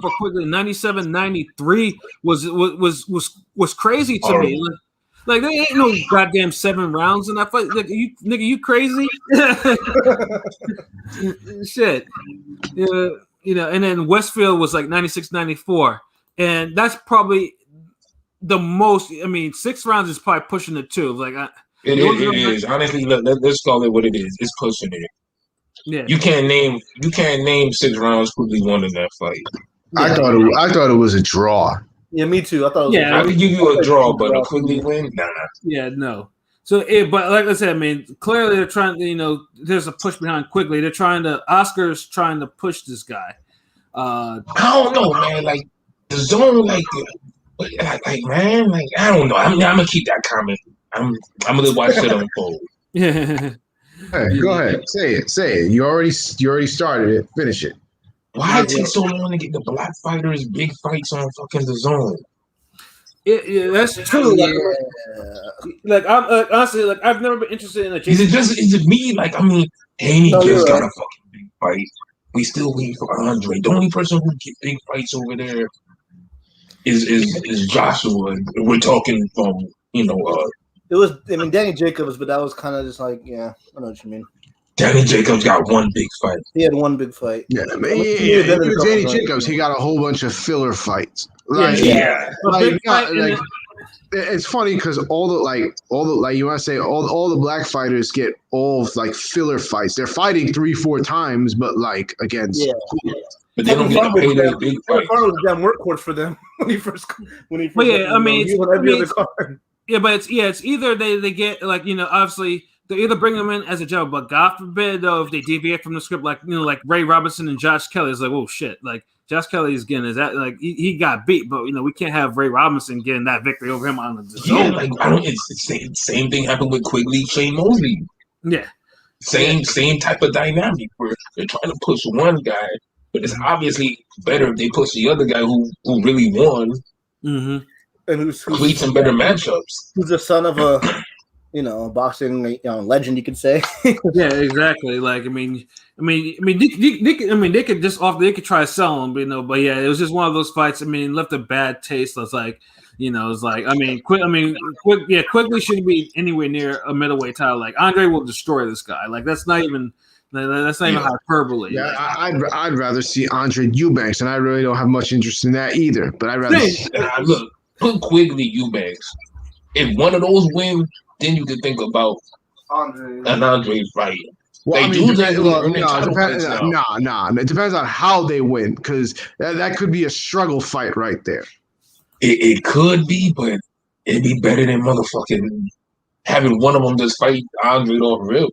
for Quigley 97-93 was crazy to me. Like there ain't no goddamn 7 rounds in that fight. Like you crazy? Shit. Yeah, and then Westfield was like 96-94, and that's probably the most. 6 rounds is probably pushing the 2. Like it is honestly. Let's call it what it is. It's pushing it. Yeah, you can't name 6 rounds Quigley won in that fight. Yeah. I thought it was a draw. Yeah, me too. I thought it was I could give you a draw, but a Quigley win, nah. Yeah, no. So, but like I said, clearly they're trying to, there's a push behind Quigley. Oscar's trying to push this guy. I don't know, man. Like the zone, like man, like I don't know. I'm gonna keep that comment. I'm gonna watch it unfold. Yeah. Hey, go ahead. Say it. You already started it. Finish it. Why it take so long to get the black fighters big fights on fucking the zone? Yeah, that's true. Like I'm honestly, like I've never been interested in a. Is it me? Like Haney just got a fucking big fight. We still waiting for Andre. The only person who get big fights over there is Joshua. We're talking from It was Danny Jacobs, but that was kind of just like I know what you mean. Danny Jacobs got one big fight. He had one big fight. Yeah, Danny Jacobs, he got a whole bunch of filler fights. Like, it's funny because all the you want to say all the black fighters get all like filler fights. They're fighting 3-4 times, but like against. Yeah. But they don't get to pay their big fight. Farmer was a damn workhorse for them when he first. But yeah, but it's either they get obviously. They either bring them in as a job, but God forbid though if they deviate from the script, like Ray Robinson and Josh Kelly is like, oh shit, like Josh Kelly is getting he got beat, but we can't have Ray Robinson getting that victory over him on the zone. Like it's the same thing happened with Quigley, Shane Mosley. Yeah, same type of dynamic where they're trying to push one guy, but it's obviously better if they push the other guy who really won, and who's create some better matchups. Who's the son of a. Boxing legend, you could say. Yeah, exactly. Like, they could just they could try to sell him, but yeah, it was just one of those fights. Left a bad taste. It's like, it's like, Quigley shouldn't be anywhere near a middleweight title. Like, Andre will destroy this guy. Like, that's not even hyperbole. Yeah, I'd rather see Andre Eubanks, and I really don't have much interest in that either. But I'd rather look, put Quigley Eubanks. If one of those win, then you can think about an Andre fight. Well, They I mean, do depend, do well, earning no, title depend, fights now. nah. It depends on how they win, because that could be a struggle fight right there. It could be, but it'd be better than motherfucking having one of them just fight Andre off rip.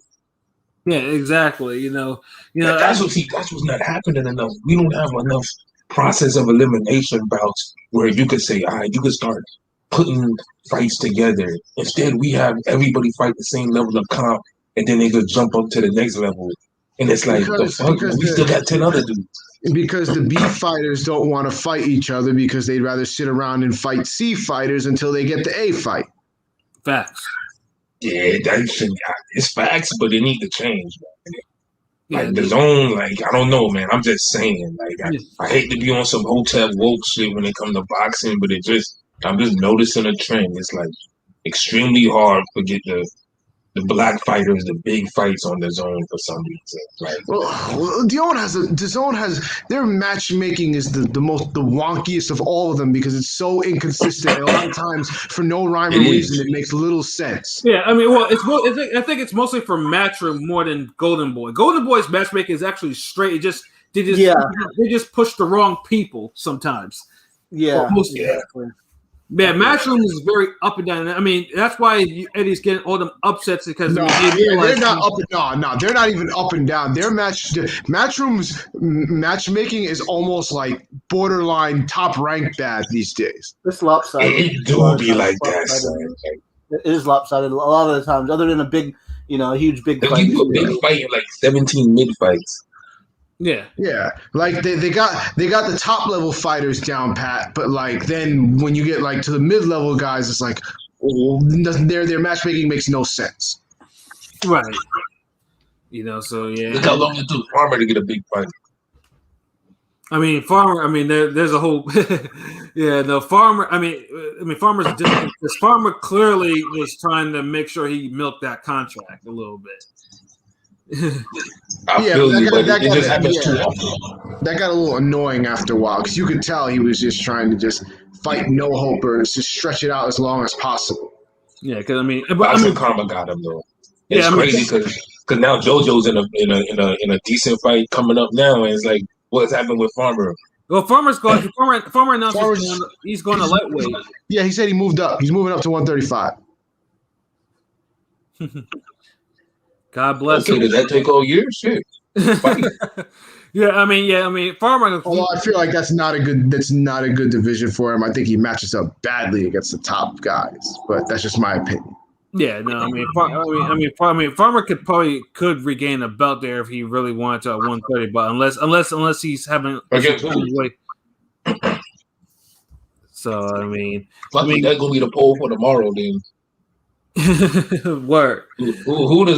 Yeah, exactly. That's what's not happening enough. We don't have enough process of elimination bouts where you could say, all right, you could start putting fights together. Instead, we have everybody fight the same level of comp, and then they could jump up to the next level. And it's like, the fuck? We still got 10 other dudes. Because the B fighters don't want to fight each other because they'd rather sit around and fight C fighters until they get the A fight. Facts. Yeah, it's facts, but it need to change, man. Yeah, Like the zone, like I don't know, man. I'm just saying, like I hate to be on some hotel woke shit when it comes to boxing, but I'm just noticing a trend. It's like extremely hard to get the black fighters, the big fights on the zone for some reason. Like, well, the zone has their matchmaking is the wonkiest of all of them because it's so inconsistent. And a lot of times, for no rhyme or reason, it makes little sense. Yeah, I mean, well, I think it's mostly for Matchroom more than Golden Boy. Golden Boy's matchmaking is actually straight. They just push the wrong people sometimes. Yeah, Yeah, Matchroom is very up and down. I mean, that's why Eddie's getting all them upsets because they're not up and down. No, they're not even up and down. Matchroom's matchmaking is almost like borderline top rank bad these days. It's lopsided. It do be like that, son. It is lopsided a lot of the times, other than a big, a huge big fight. You a big fight in like 17 mid fights. Yeah. Like they got the top level fighters down pat, but like then when you get like to the mid level guys, it's like their matchmaking makes no sense. Right. So yeah. Look how long it took Farmer to get a big fight. I mean, Farmer. I mean, there's a whole. Farmer. I mean, Farmer's different because Farmer clearly was trying to make sure he milked that contract a little bit. I feel you, but it just happens too often. That got a little annoying after a while because you could tell he was just trying to just fight no hopers, just stretch it out as long as possible. Yeah, because I mean, Karma got him though. It's crazy because now JoJo's in a decent fight coming up now, and it's like what's happened with Farmer. Well, Farmer announced he's going to lightweight. Yeah, he said he moved up. He's moving up to 135. God bless him. Does that take all year? Shit. I mean, Farmer. Although I feel like that's not a good division for him. I think he matches up badly against the top guys, but that's just my opinion. Yeah, no, Farmer could regain a belt there if he really wanted to at 130, but unless he's having weight. So I mean, that's gonna be the poll for tomorrow then. Word. Who do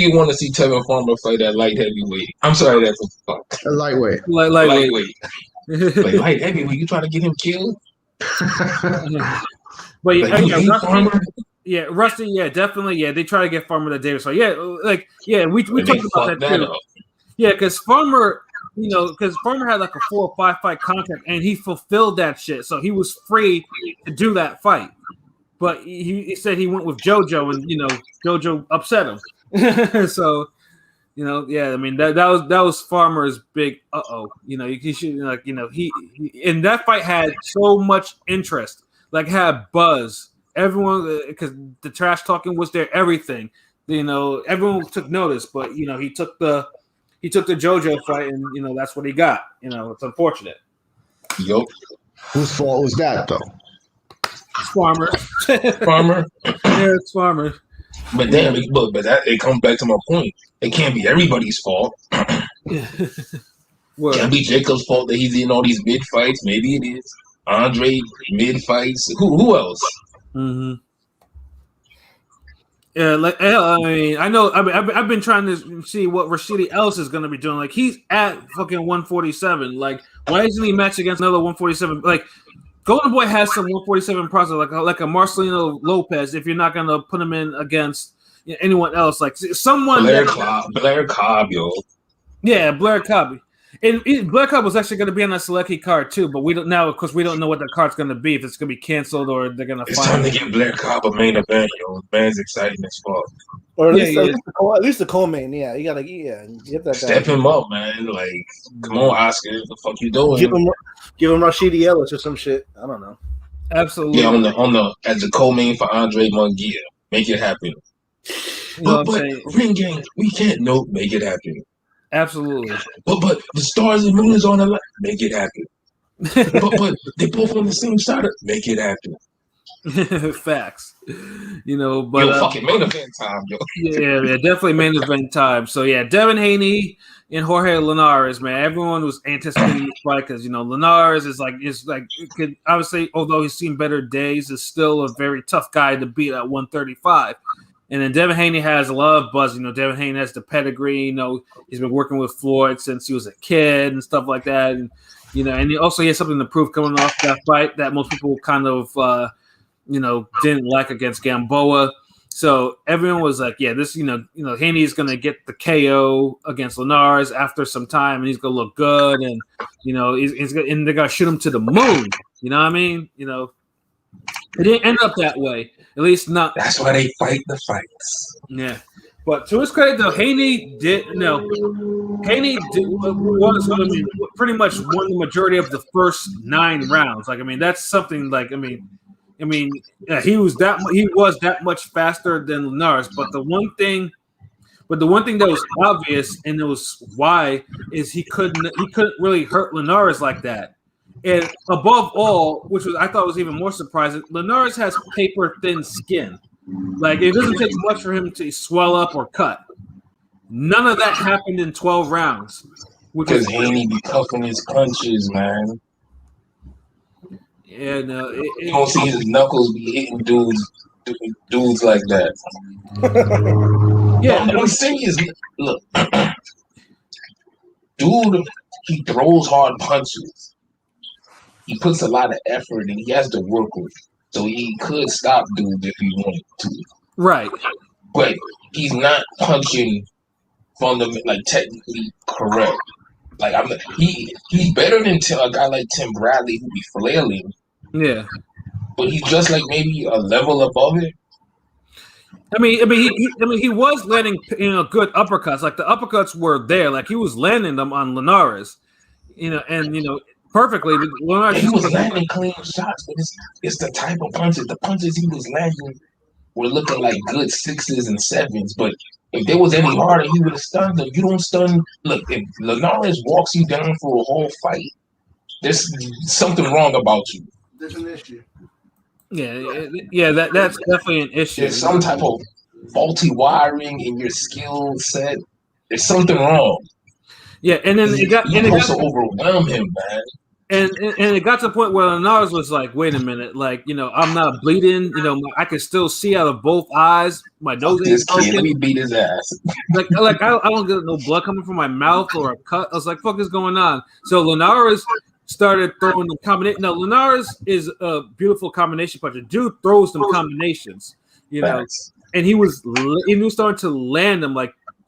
you want to see Tevin Farmer fight at light heavyweight? I'm sorry, that's a fuck. Lightweight. Lightweight. Like light heavyweight, you trying to get him killed? But Rusty, definitely, they try to get Farmer to Davis. So we talked about that too. Up. Yeah, because Farmer, Farmer had like a 4 or 5 fight contract, and he fulfilled that shit, so he was free to do that fight. But he said he went with JoJo, and JoJo upset him. So, I mean that was Farmer's big he should he and that fight had so much interest, like had buzz. Everyone, because the trash talking was there, everything. Everyone took notice, but he took the JoJo fight, and that's what he got. It's unfortunate. Yup. Whose fault was that though? Farmer. Yeah, it's Farmer. But damn, but that it comes back to my point. It can't be everybody's fault. Can't be Jacob's fault that he's in all these mid fights. Maybe it is Andre mid fights. Who else? Mm-hmm. Yeah, I mean, I know. I mean, I've been trying to see what Rashidi Ellis is going to be doing. Like, he's at fucking 147. Like, why isn't he matched against another 147? Like, Golden Boy has some 147 process, like a Marcelino Lopez. If you're not going to put him in against anyone else, like someone Blair Cobb, yo. Yeah, Blair Cobb. And Black Card was actually going to be on that Selecki card too, but we don't now. Of course, we don't know what the card's going to be. If it's going to be canceled or they're going to. It's time to get Black Card a main event, yo. Man's exciting as fuck. Or at least the co-main. Yeah, you gotta get that. Step him up, man. Like, come on, Oscar. What the fuck you doing? Give him Rashidi Ellis or some shit. I don't know. Absolutely. Yeah, as the co-main for Andre Munguia. Make it happen. But Ring Gang, we can't make it happen. Absolutely. But the stars and moon is on the line. Make it happen. but they both on the same side. Make it happen. Facts. But fucking main event time, yo. Yeah, definitely main event time. So yeah, Devin Haney and Jorge Linares, man. Everyone was anticipating this fight because Linares is could obviously, although he's seen better days, is still a very tough guy to beat at 135. And then Devin Haney has a lot of buzz. Devin Haney has the pedigree. He's been working with Floyd since he was a kid and stuff like that. And and he also has something to prove coming off that fight that most people kind of didn't like against Gamboa. So everyone was like, yeah, this, Haney is going to get the KO against Linares after some time, and he's going to look good, and and they're going to shoot him to the moon. You know what I mean? It didn't end up that way. At least not. That's why they fight the fights. Yeah. But to his credit, though, Haney pretty much won the majority of the first 9 rounds. That's something he was that much faster than Linares. But the one thing that was obvious, and it was why, is he couldn't really hurt Linares like that. And above all, which I thought was even more surprising, Linares has paper thin skin. It doesn't take much for him to swell up or cut. None of that happened in 12 rounds. Because Haney be cuffing his punches, man. Yeah, no. You don't see his knuckles be hitting dudes like that. Yeah. What I'm saying is, look, dude, he throws hard punches. He puts a lot of effort and he has to work with it. So he could stop dude if he wanted to. Right. But he's not punching technically correct. He's better than a guy like Tim Bradley who be flailing. Yeah. But he's just maybe a level above it. He was landing good uppercuts. The uppercuts were there. He was landing them on Linares. Perfectly. He was landing clean shots, but it's the type of punches. The punches he was landing were looking like good 6s and 7s. But if there was any harder, he would have stunned them. You don't stun. Look, if Linares walks you down for a whole fight, there's something wrong about you. There's an issue. Yeah, that's definitely an issue. There's some type of faulty wiring in your skill set. There's something wrong. Yeah, and then it got to overwhelm him, man. And it got to the point where Linares was like, wait a minute, I'm not bleeding, I can still see out of both eyes. My nose ain't broken. Let me beat his ass. I don't get no blood coming from my mouth or a cut. I was like, fuck is going on? So Linares started throwing the combination. Now, Linares is a beautiful combination puncher. Dude throws them combinations, and he was starting to land them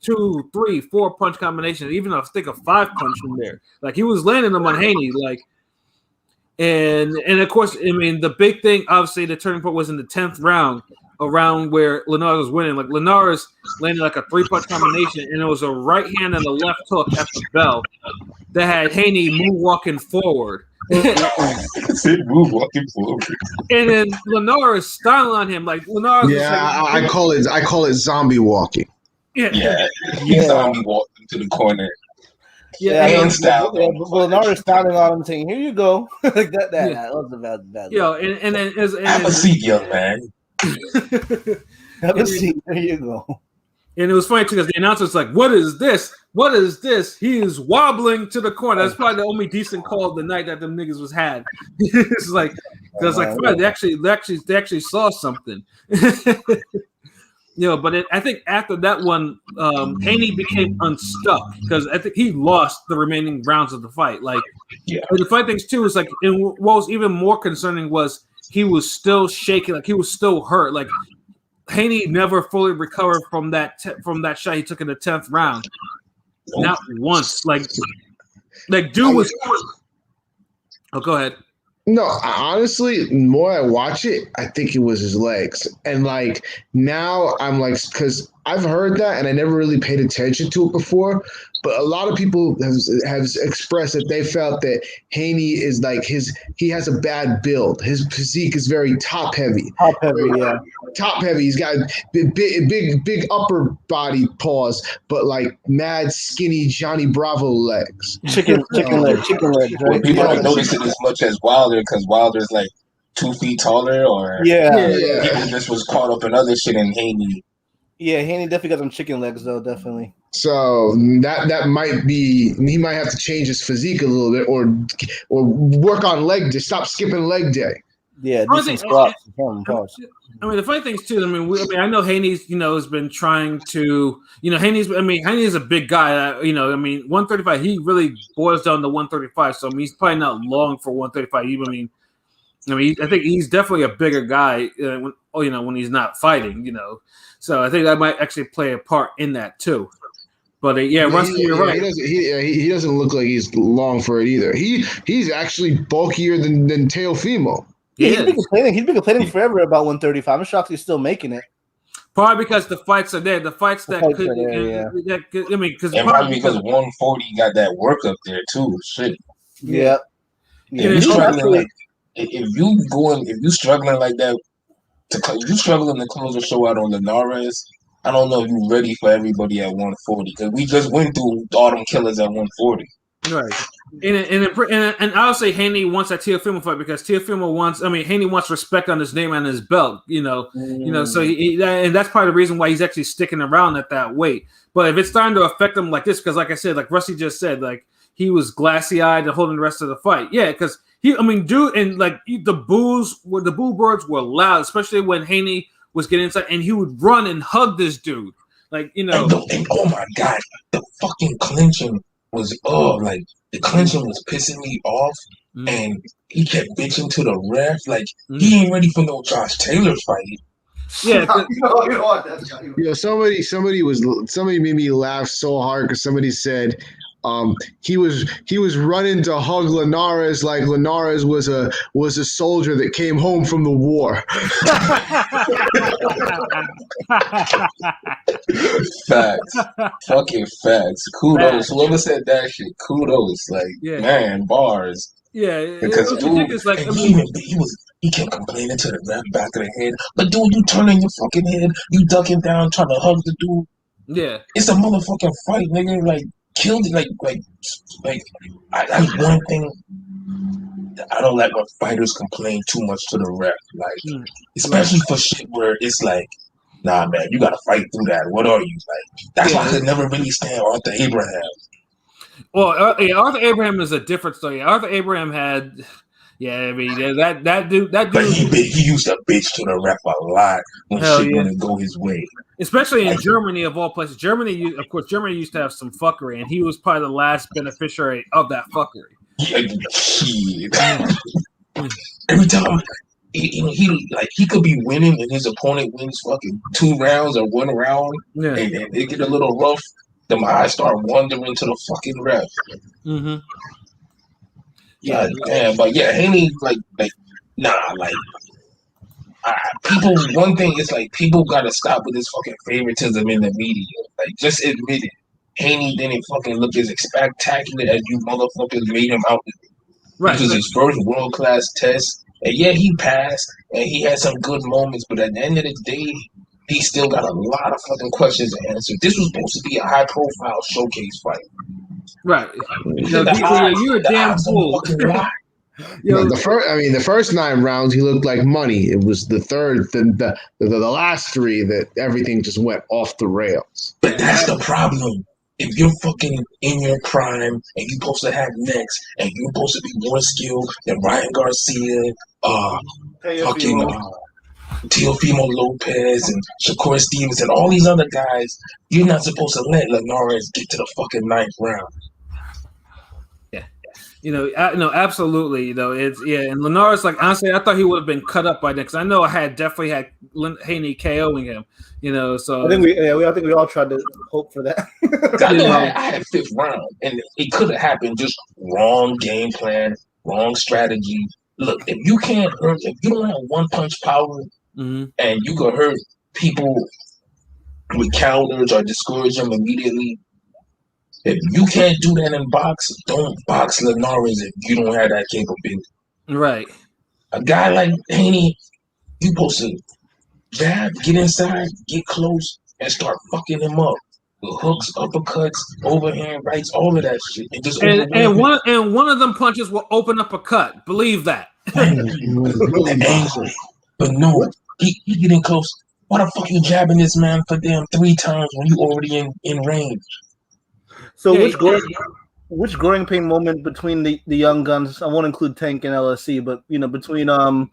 2, 3, 4 punch combinations, even a stick of 5 punch from there. He was landing them on Haney, and of course, the big thing, obviously, the turning point was in the 10th round, around where Linares was winning. Linares landed a 3-punch combination, and it was a right hand and a left hook at the bell that had Haney moonwalking forward. Moonwalking forward. And then Linares styling on him, Linares. Yeah, I call it zombie walking. Yeah. Zombie walking to the corner. Yeah, style. Linares standing on him saying, "Here you go," like that. Yeah. That was a bad. Yo, and then have a seat, young man. Have a seat. There you go. And it was funny too because the announcer's like, "What is this? What is this?" He is wobbling to the corner. That's probably the only decent call of the night that them niggas was had. It's because they actually saw something. But I think after that one, Haney became unstuck because I think he lost the remaining rounds of the fight. The fight things too is and what was even more concerning was he was still shaking, he was still hurt. Haney never fully recovered from that shot he took in the 10th round, not once. Like, dude was. Oh, go ahead. No, honestly, the more I watch it, I think it was his legs. And like now I'm like, because I've heard that and I never really paid attention to it before. But a lot of people have expressed that they felt that Haney is like he has a bad build. His physique is very top heavy. Top heavy, yeah. Top heavy. He's got big upper body paws, but like mad skinny Johnny Bravo legs. Chicken legs, right? Well, people don't notice it as much as Wilder because Wilder's like 2 feet taller, or Yeah. people just was caught up in other shit in Haney. Yeah, Haney definitely got some chicken legs though, definitely. So that might be he might have to change his physique a little bit or work on leg day. Stop skipping leg day. Yeah, do some squats. I mean, the funny thing is too. I know Haney's, has been trying to, Haney is a big guy. 135. He really boils down to 135. So he's probably not long for 135. I think he's definitely a bigger guy. When he's not fighting. So I think that might actually play a part in that too. But Rusty, you're right. He doesn't look like he's long for it either. He's actually bulkier than Teofimo. Yeah, he's been complaining forever about 135. I'm shocked he's still making it. Probably because the fights are there. The fights that could, probably because 140 got that work up there too. Shit. Yeah. If you struggling like that, if you struggling to close the show out on Linares, I don't know if you're ready for everybody at 140 because we just went through all them killers at 140. Right. And I'll say Haney wants that Teofimo fight because Teofimo wants. Haney wants respect on his name and his belt. So and that's part of the reason why he's actually sticking around at that weight. But if it's starting to affect him like this, because like I said, like Rusty just said, like he was glassy eyed and holding the rest of the fight. Yeah, because the boo birds were loud, especially when Haney was getting inside, and he would run and hug this dude, and oh my god, the fucking clinching was the clinching was pissing me off, and he kept bitching to the ref he ain't ready for no Josh Taylor fight. Yeah, somebody made me laugh so hard because somebody said he was running to hug Linares like Linares was a soldier that came home from the war. Facts. Fucking facts. Kudos. Whoever said that shit, kudos. Man, bars. Yeah, because he kept complaining to the ref back of the head. But dude, you turning your fucking head, you ducking down, trying to hug the dude. Yeah, it's a motherfucking fight, nigga. Killed it. That's one thing. I don't like when fighters complain too much to the ref, especially for shit where it's nah, man, you gotta fight through that. What are you That's why I could never really stand Arthur Abraham. Well, Arthur Abraham is a different story. Arthur Abraham had, that dude. But he used to bitch to the ref a lot when shit didn't go his way. Especially in Germany, of all places. Germany used to have some fuckery, and he was probably the last beneficiary of that fuckery. Shit. Every time he could be winning, and his opponent wins fucking 2 rounds or 1 round, and it get a little rough. Then my eyes start wandering to the fucking ref. Mm-hmm. Yeah, damn. But Haney, people. One thing is people gotta stop with this fucking favoritism in the media. Just admit it. Haney didn't fucking look as spectacular as you motherfuckers made him out to be. Right. This was his first world class test, and he passed, and he had some good moments. But at the end of the day, he still got a lot of fucking questions to answer. This was supposed to be a high profile showcase fight. Right. You're a damn fool. The first 9 rounds he looked like money. It was the third, the last 3 that everything just went off the rails. But that's the problem. If you're fucking in your prime and you're supposed to have next and you're supposed to be more skilled than Ryan Garcia, Teofimo Lopez and Shakur Stevens and all these other guys, you're not supposed to let Linares get to the fucking 9th round. No, absolutely. It's and Linares, like honestly, I thought he would have been cut up by then because I know I had definitely had Haney KOing him. So I think we all tried to hope for that. I had fifth round, and it could have happened. Just wrong game plan, wrong strategy. Look, if you don't have one punch power, and you can hurt people with counters or discourage them immediately. If you can't do that in box, don't box Linares if you don't have that capability. Right. A guy like Haney, you supposed to jab, get inside, get close, and start fucking him up. With hooks, uppercuts, overhand rights, all of that shit. And one of them punches will open up a cut. Believe that. The angle. But no, he getting close. Why the fuck you jabbing this man for damn 3 times when you already in range? So which growing pain moment between the young guns? I won't include Tank and LSC, but between I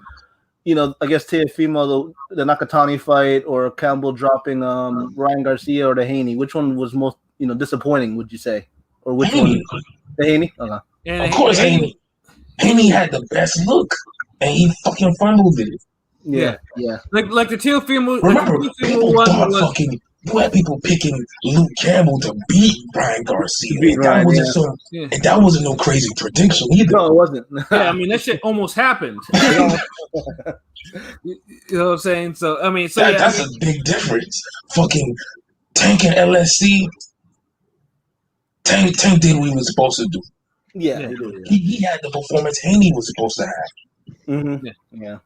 guess Teofimo, the Nakatani fight, or Campbell dropping Ryan Garcia, or the Haney. Which one was most disappointing? Would you say, or which Haney. one? The Haney. Okay. Of course, Haney. Haney had the best look, and he fucking fumbled it. Yeah. Like the Teofimo. Remember, people thought fucking. You had people picking Luke Campbell to beat Ryan Garcia. And that wasn't no crazy prediction either. No, it wasn't. Yeah, I mean that shit almost happened. You know what I'm saying? So I mean, that's a big difference. Fucking Tank and LSC. Tank did what he was supposed to do. Yeah, he did. He had the performance Haney was supposed to have. Mm-hmm. Yeah.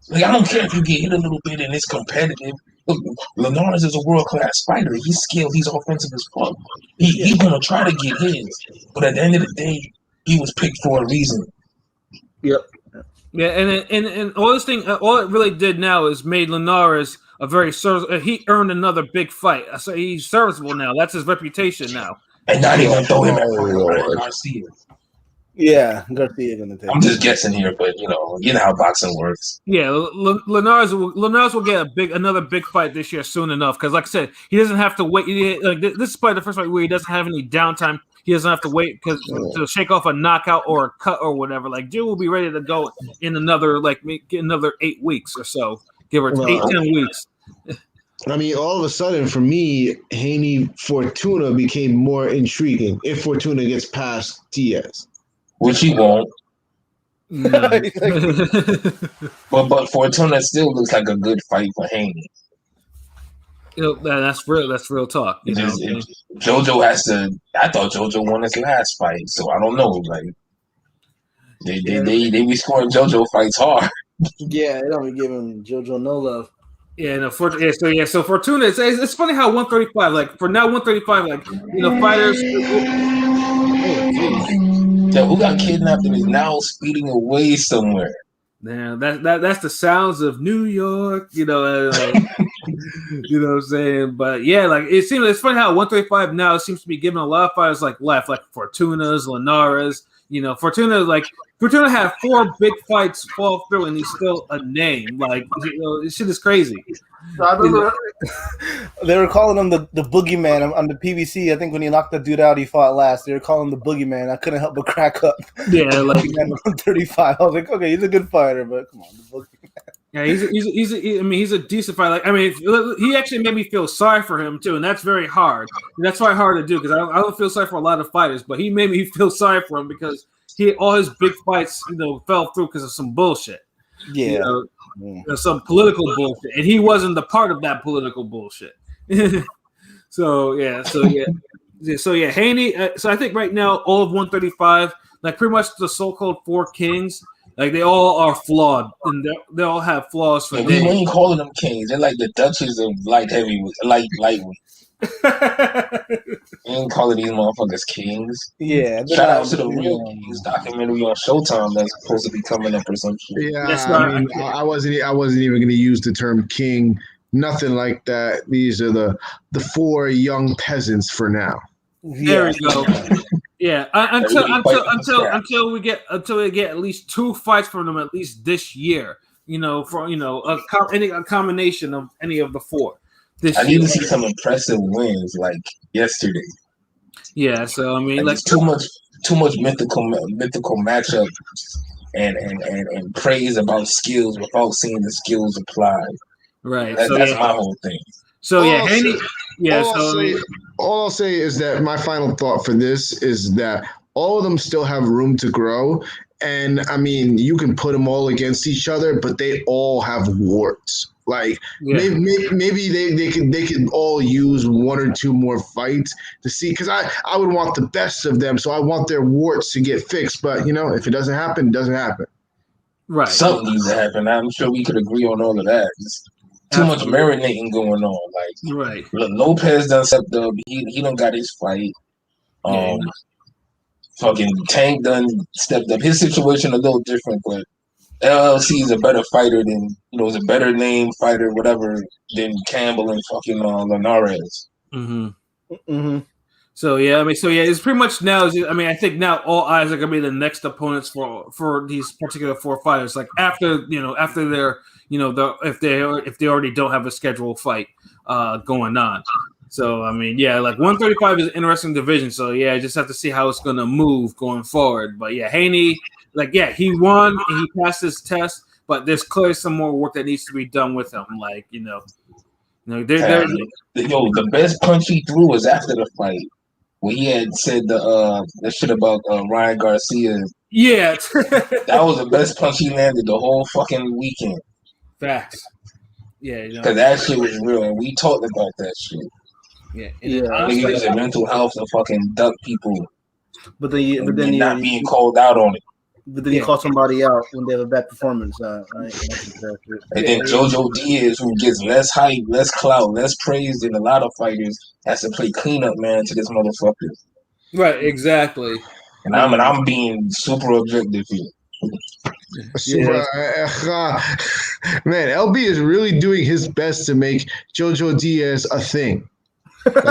Like I don't care if you get hit a little bit and it's competitive. Look, Linares is a world-class fighter. He's skilled. He's offensive as fuck. He's gonna try to get his, but at the end of the day, he was picked for a reason. Yep. Yeah, and all this thing, all it really did now is made Linares a very he earned another big fight. So he's serviceable now. That's his reputation now. And not even throw him at Ryan Garcia. Yeah, Garcia gonna take. I'm just guessing here, but you know how boxing works. Yeah, Linares will get another big fight this year soon enough because, like I said, he doesn't have to wait. This is probably the first fight where he doesn't have any downtime. He doesn't have to wait to shake off a knockout or a cut or whatever. Like Jill will be ready to go in another 8 weeks or so, give or 8-10 weeks. I mean, all of a sudden, for me, Haney Fortuna became more intriguing if Fortuna gets past Diaz. Which he won't. No. but Fortuna still looks like a good fight for Haney. That's real talk. JoJo has to. I thought JoJo won his last fight, so I don't know. Like they be scoring JoJo fights hard. Yeah, they don't be giving JoJo no love. Yeah, so Fortuna. It's funny how 135. Like for now, 135. Like fighters. Yeah, who got kidnapped and is now speeding away somewhere? Man, that's the sounds of New York, you know what I'm saying? But yeah, like it's funny how 135 now seems to be giving a lot of fighters like Fortuna's, Linares. Fortuna had 4 big fights fall through, and he's still a name. Like this shit is crazy. I remember they were calling him the boogeyman on the PVC. I think when he knocked the dude out, he fought last. They were calling him the boogeyman. I couldn't help but crack up. Yeah, like 135. I was like, okay, he's a good fighter, but come on, the boogeyman. Yeah, he's a decent fighter. Like, I mean, he actually made me feel sorry for him too, and that's very hard. And that's probably hard to do because I don't feel sorry for a lot of fighters, but he made me feel sorry for him because all his big fights, fell through because of some bullshit. Yeah. Some political bullshit, and he wasn't the part of that political bullshit. So Haney. So I think right now all of 135, like pretty much the so-called 4 kings, like they all are flawed, and they all have flaws. We ain't calling them kings. They're like the Duchess of lightweight. We ain't calling these motherfuckers kings. Yeah. Shout out to the Real Kings documentary on Showtime that's supposed to be coming up or some shit. Yeah, I wasn't even going to use the term king. Nothing like that. These are the 4 young peasants for now. There we go. Yeah, until we get at least 2 fights from them at least this year. A combination of any of the 4. I need to see some impressive wins like yesterday. Yeah, so I mean, like too much too much mythical matchup and praise about skills without seeing the skills applied. Right. That's my whole thing. So yeah, Haney. Yeah. All I'll say is that my final thought for this is that all of them still have room to grow. And I mean, you can put them all against each other, but they all have warts. Like maybe they could all use one or two more fights to see, because I would want the best of them, so I want their warts to get fixed. But if it doesn't happen, it doesn't happen. Right. Something needs to happen. I'm sure we could agree on all of that. It's too much marinating going on. Like Lopez done stepped up. He done got his fight. Fucking Tank done stepped up. His situation a little different, but LLC is a better fighter than is a better name fighter, whatever, than Campbell and fucking Linares. So it's pretty much now. I think now all eyes are gonna be the next opponents for these particular 4 fighters. Like after their if they already don't have a scheduled fight going on. So like 135 is an interesting division. So I just have to see how it's gonna move going forward. But Haney, he won and he passed his test, but there's clearly some more work that needs to be done with him. The best punch he threw was after the fight, when he had said the shit about Ryan Garcia. Yeah, that was the best punch he landed the whole fucking weekend. Facts. Yeah, because that shit was real, and we talked about that shit. Niggas using mental health to fucking duck people, but then not being called out on it. But then you call somebody out when they have a bad performance, right? And then JoJo Diaz, who gets less hype, less clout, less praise than a lot of fighters, has to play cleanup man to this motherfucker. Right, exactly. And I'm being super objective here. Man, LB is really doing his best to make JoJo Diaz a thing. But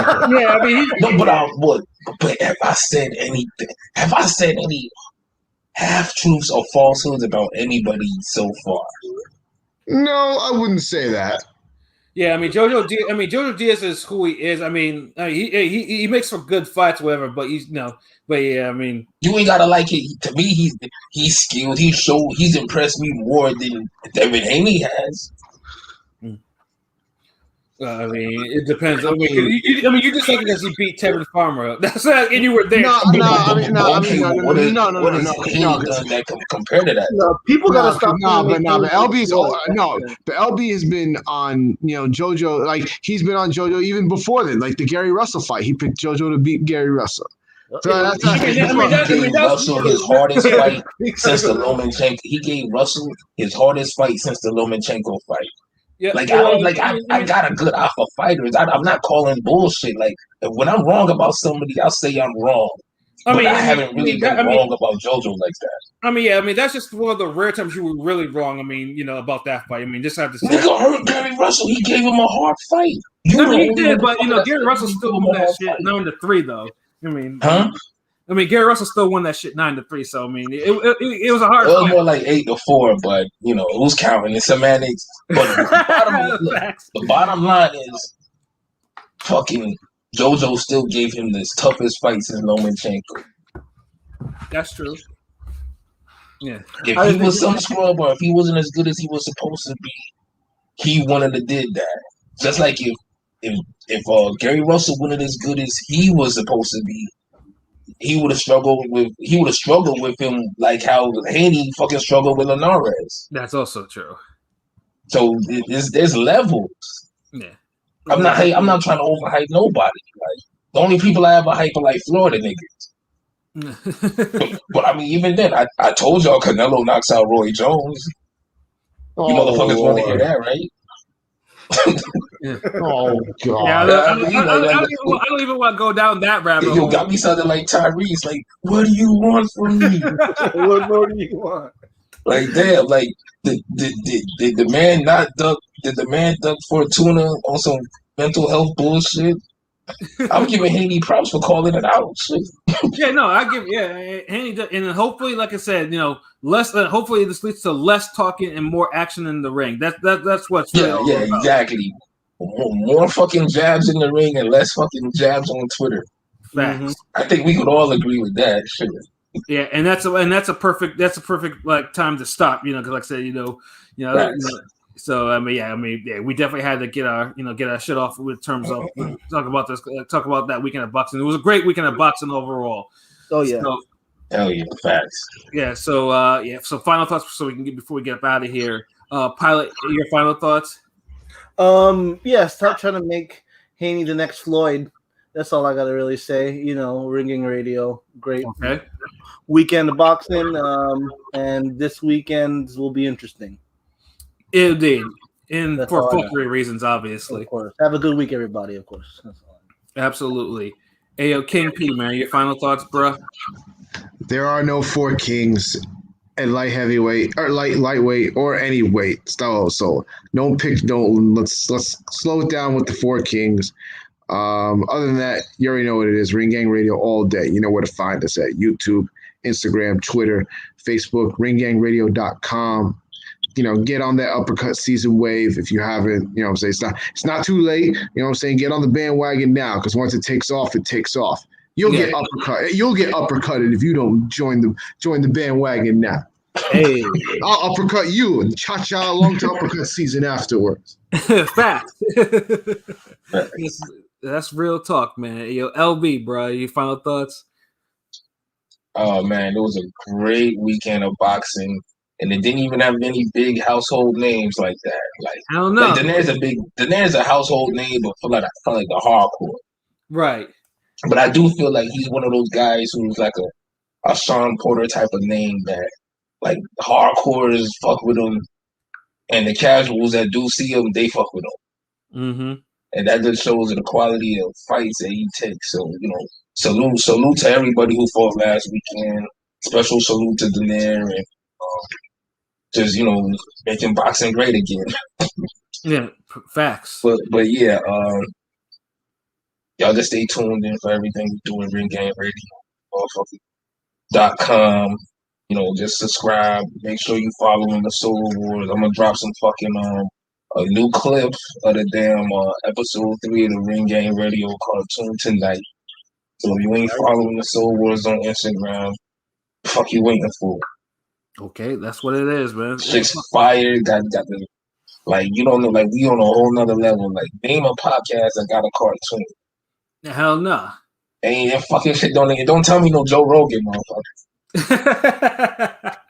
have I said anything? Have I said any half truths or falsehoods about anybody so far? No, I wouldn't say that. Yeah, JoJo Diaz is who he is. He makes for good fights, whatever. But you ain't gotta like it. To me, he's skilled. He's impressed me more than Devin Haney has. It depends. You just like because he beat Tevin Farmer. That's not, and you were there. No. That compared to that? No, people gotta stop. But LB has been on JoJo. Like he's been on JoJo even before then. Like the Gary Russell fight, he picked JoJo to beat Gary Russell. So he gave Russell his hardest fight since the Lomachenko. He gave Russell his hardest fight since the Lomachenko fight. Yeah, I got a good eye for fighters. I'm not calling bullshit. Like when I'm wrong about somebody, I'll say I'm wrong. I haven't really been wrong about JoJo like that. That's just one of the rare times you were really wrong. About that fight. Just have to say. Nigga hurt Gary Russell. He gave him a hard fight. He did, but Gary Russell still won that shit 9-3 though. Gary Russell still won that shit 9-3. So it was a hard. It was more like 8-4, but who's counting the semantics? But the bottom line is, fucking JoJo still gave him this toughest fight since Lomachenko. That's true. Yeah. If he was some scrub, or if he wasn't as good as he was supposed to be, he wouldn't have did that. Just like if Gary Russell wasn't as good as he was supposed to be, he would have struggled with him like how Haney fucking struggled with Linares. That's also true. So there's levels. Yeah. I'm not trying to overhype nobody. Like the only people I ever hype are like Florida niggas. but even then, I told y'all Canelo knocks out Roy Jones. You motherfuckers want to hear that, right? Yeah. Oh god! Yeah, I don't even want to go down that rabbit hole. You got me sounding like Tyrese. Like, what do you want from me? What more do you want? Like, damn! Like, did the man not duck? Did the man duck Fortuna on some mental health bullshit? I'm giving Haney props for calling it out. Shit. Haney, and hopefully, like I said, less. Hopefully, this leads to less talking and more action in the ring. That's what's exactly. More fucking jabs in the ring and less fucking jabs on Twitter. Facts. I think we could all agree with that. Sure. Yeah, and that's a perfect like time to stop. Because like I said, so yeah, we definitely had to get our shit off with terms of talk about that weekend of boxing. It was a great weekend of boxing overall. Oh yeah. So, hell yeah, facts. Yeah. So So final thoughts, so we can get before we get up out of here. Pilot, your final thoughts? Yeah. Stop trying to make Haney the next Floyd. That's all I gotta really say. Ringing Radio, great. Okay. Weekend of boxing, and this weekend will be interesting. Indeed, and for fuckery reasons, obviously. Of course. Have a good week, everybody. Of course. That's all. Absolutely. Hey, yo, King P, man, your final thoughts, bro? There are no 4 kings at light heavyweight or lightweight or any weight. So let's slow it down with the 4 kings. Other than that, you already know what it is. Ring Gang Radio all day. You know where to find us at YouTube, Instagram, Twitter, Facebook, ringgangradio.com. Get on that uppercut season wave if you haven't. It's not too late. Get on the bandwagon now, because once it takes off, it takes off. You'll get uppercut. You'll get uppercutted if you don't join the bandwagon now. Hey, I'll uppercut you and cha-cha along to uppercut season afterwards. Fact. That's real talk, man. Yo, LB, bro, your final thoughts? Oh man, it was a great weekend of boxing, and it didn't even have any big household names like that. Like, I don't know. Daenerys a household name, but for like the hardcore. Right. But I do feel like he's one of those guys who's like a Sean Porter type of name that like hardcores fuck with him, and the casuals that do see him, they fuck with him. Mm-hmm. And that just shows the quality of fights that he takes. So, salute to everybody who fought last weekend. Special salute to Daenerys and just, making boxing great again. Yeah, facts. But yeah, y'all just stay tuned in for everything we do in Ring Gang Radio. .com. Just subscribe. Make sure you following the Soul Wars. I'm gonna drop some fucking a new clip of the damn episode 3 of the Ring Gang Radio cartoon tonight. So if you ain't following the Soul Wars on Instagram, fuck you waiting for? Okay, that's what it is, man. Shit's fire. Got the you don't know, like we on a whole nother level. Like name a podcast that got a cartoon. Hell no. Ain't that fucking shit. Don't tell me no Joe Rogan, motherfucker.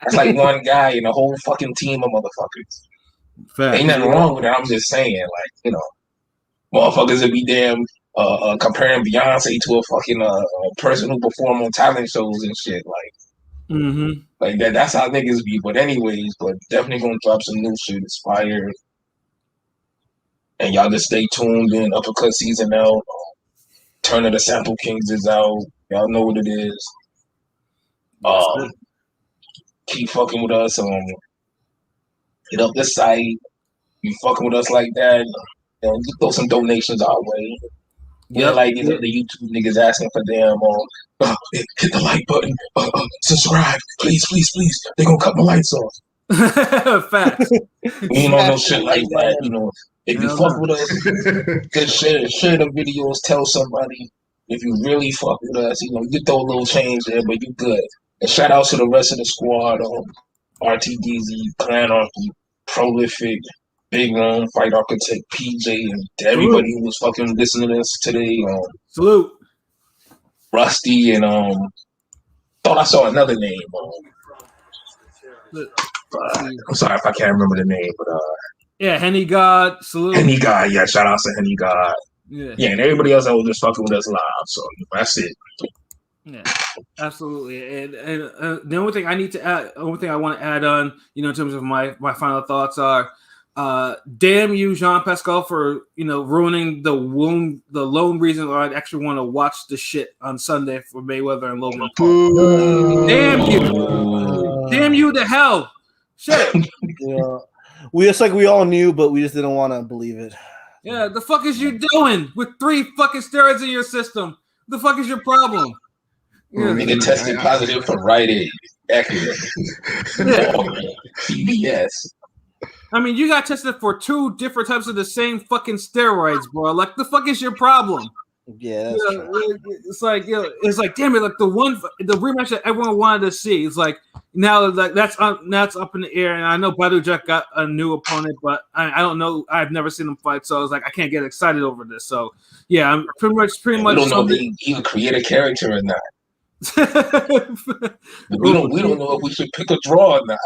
That's like one guy in a whole fucking team of motherfuckers. Fact. Ain't nothing wrong with it. I'm just saying, motherfuckers would be damn comparing Beyonce to a fucking person who perform on talent shows and shit. Like that. That's how niggas be. But anyways, definitely gonna drop some new shit. It's fire. And y'all just stay tuned in. Uppercut season out. Turn of the Sample Kings is out. Y'all know what it is. Keep fucking with us. Hit up the site. You fucking with us like that, throw some donations our way. Yeah, like these other YouTube niggas asking for damn hit the like button, subscribe, please. They gonna cut my lights off. Facts. We ain't on no shit like that. If you fuck with us, just share the videos. Tell somebody. If you really fuck with us, you throw a little change there, but you good. And shout out to the rest of the squad. RTDZ, Clan Archie, Prolific, Big Room, Fight Architect, PJ, and to everybody who was fucking listening to us today. Salute. Rusty and thought I saw another name. I'm sorry if I can't remember the name, but yeah, Henny God, salute. Henny God, yeah, shout out to Henny God. Yeah, and everybody else that was just fucking with us live. So that's it. Yeah, absolutely. And the only thing I need to add, only thing I want to add on, in terms of my final thoughts are, damn you, Jean Pascal, for ruining the lone reason why I'd actually want to watch the shit on Sunday for Mayweather and Logan Paul. Damn you to hell. Shit. Yeah, we all knew, but we just didn't want to believe it. Yeah, the fuck is you doing with 3 fucking steroids in your system? The fuck is your problem? Yeah. Nigga tested positive for Rite Aid. Accurate. PBS. I mean, you got tested for 2 different types of the same fucking steroids, bro. Like, the fuck is your problem? Yeah, that's true. It's like damn it, like the rematch that everyone wanted to see. It's like now that's up in the air, and I know Badou Jack got a new opponent, but I don't know. I've never seen them fight, so I was like, I can't get excited over this. So yeah, I'm pretty much. We don't know if they even create a character or not. we don't know if we should pick a draw or not.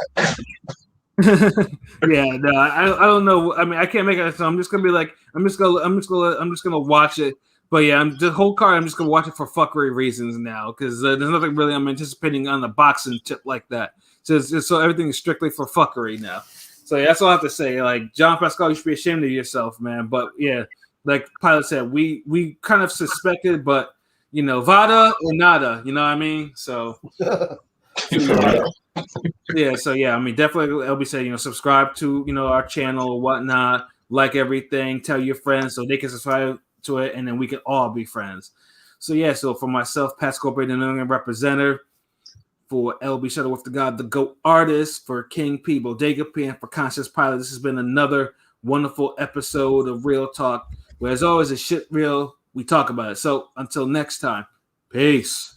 Yeah, no, I don't know. I mean, I can't make it. So I'm just gonna be like, I'm just gonna watch it. But yeah, the whole card. I'm just gonna watch it for fuckery reasons now because there's nothing really I'm anticipating on the boxing tip like that. So everything is strictly for fuckery now. So yeah, that's all I have to say. Like John Pascal, you should be ashamed of yourself, man. But yeah, like Pilot said, we kind of suspected, but Vada or nada. You know what I mean? So. Yeah, so yeah, I mean, definitely, LB said, subscribe to our channel or whatnot, like everything, tell your friends so they can subscribe to it, and then we can all be friends. So yeah, so for myself, Pascal Bray, the New England representative, for LB Shuttleworth, the God, the GOAT artist, for King P, Bodega P, and for Conscious Pilot, this has been another wonderful episode of Real Talk, where as always, it's shit real, we talk about it. So until next time, peace.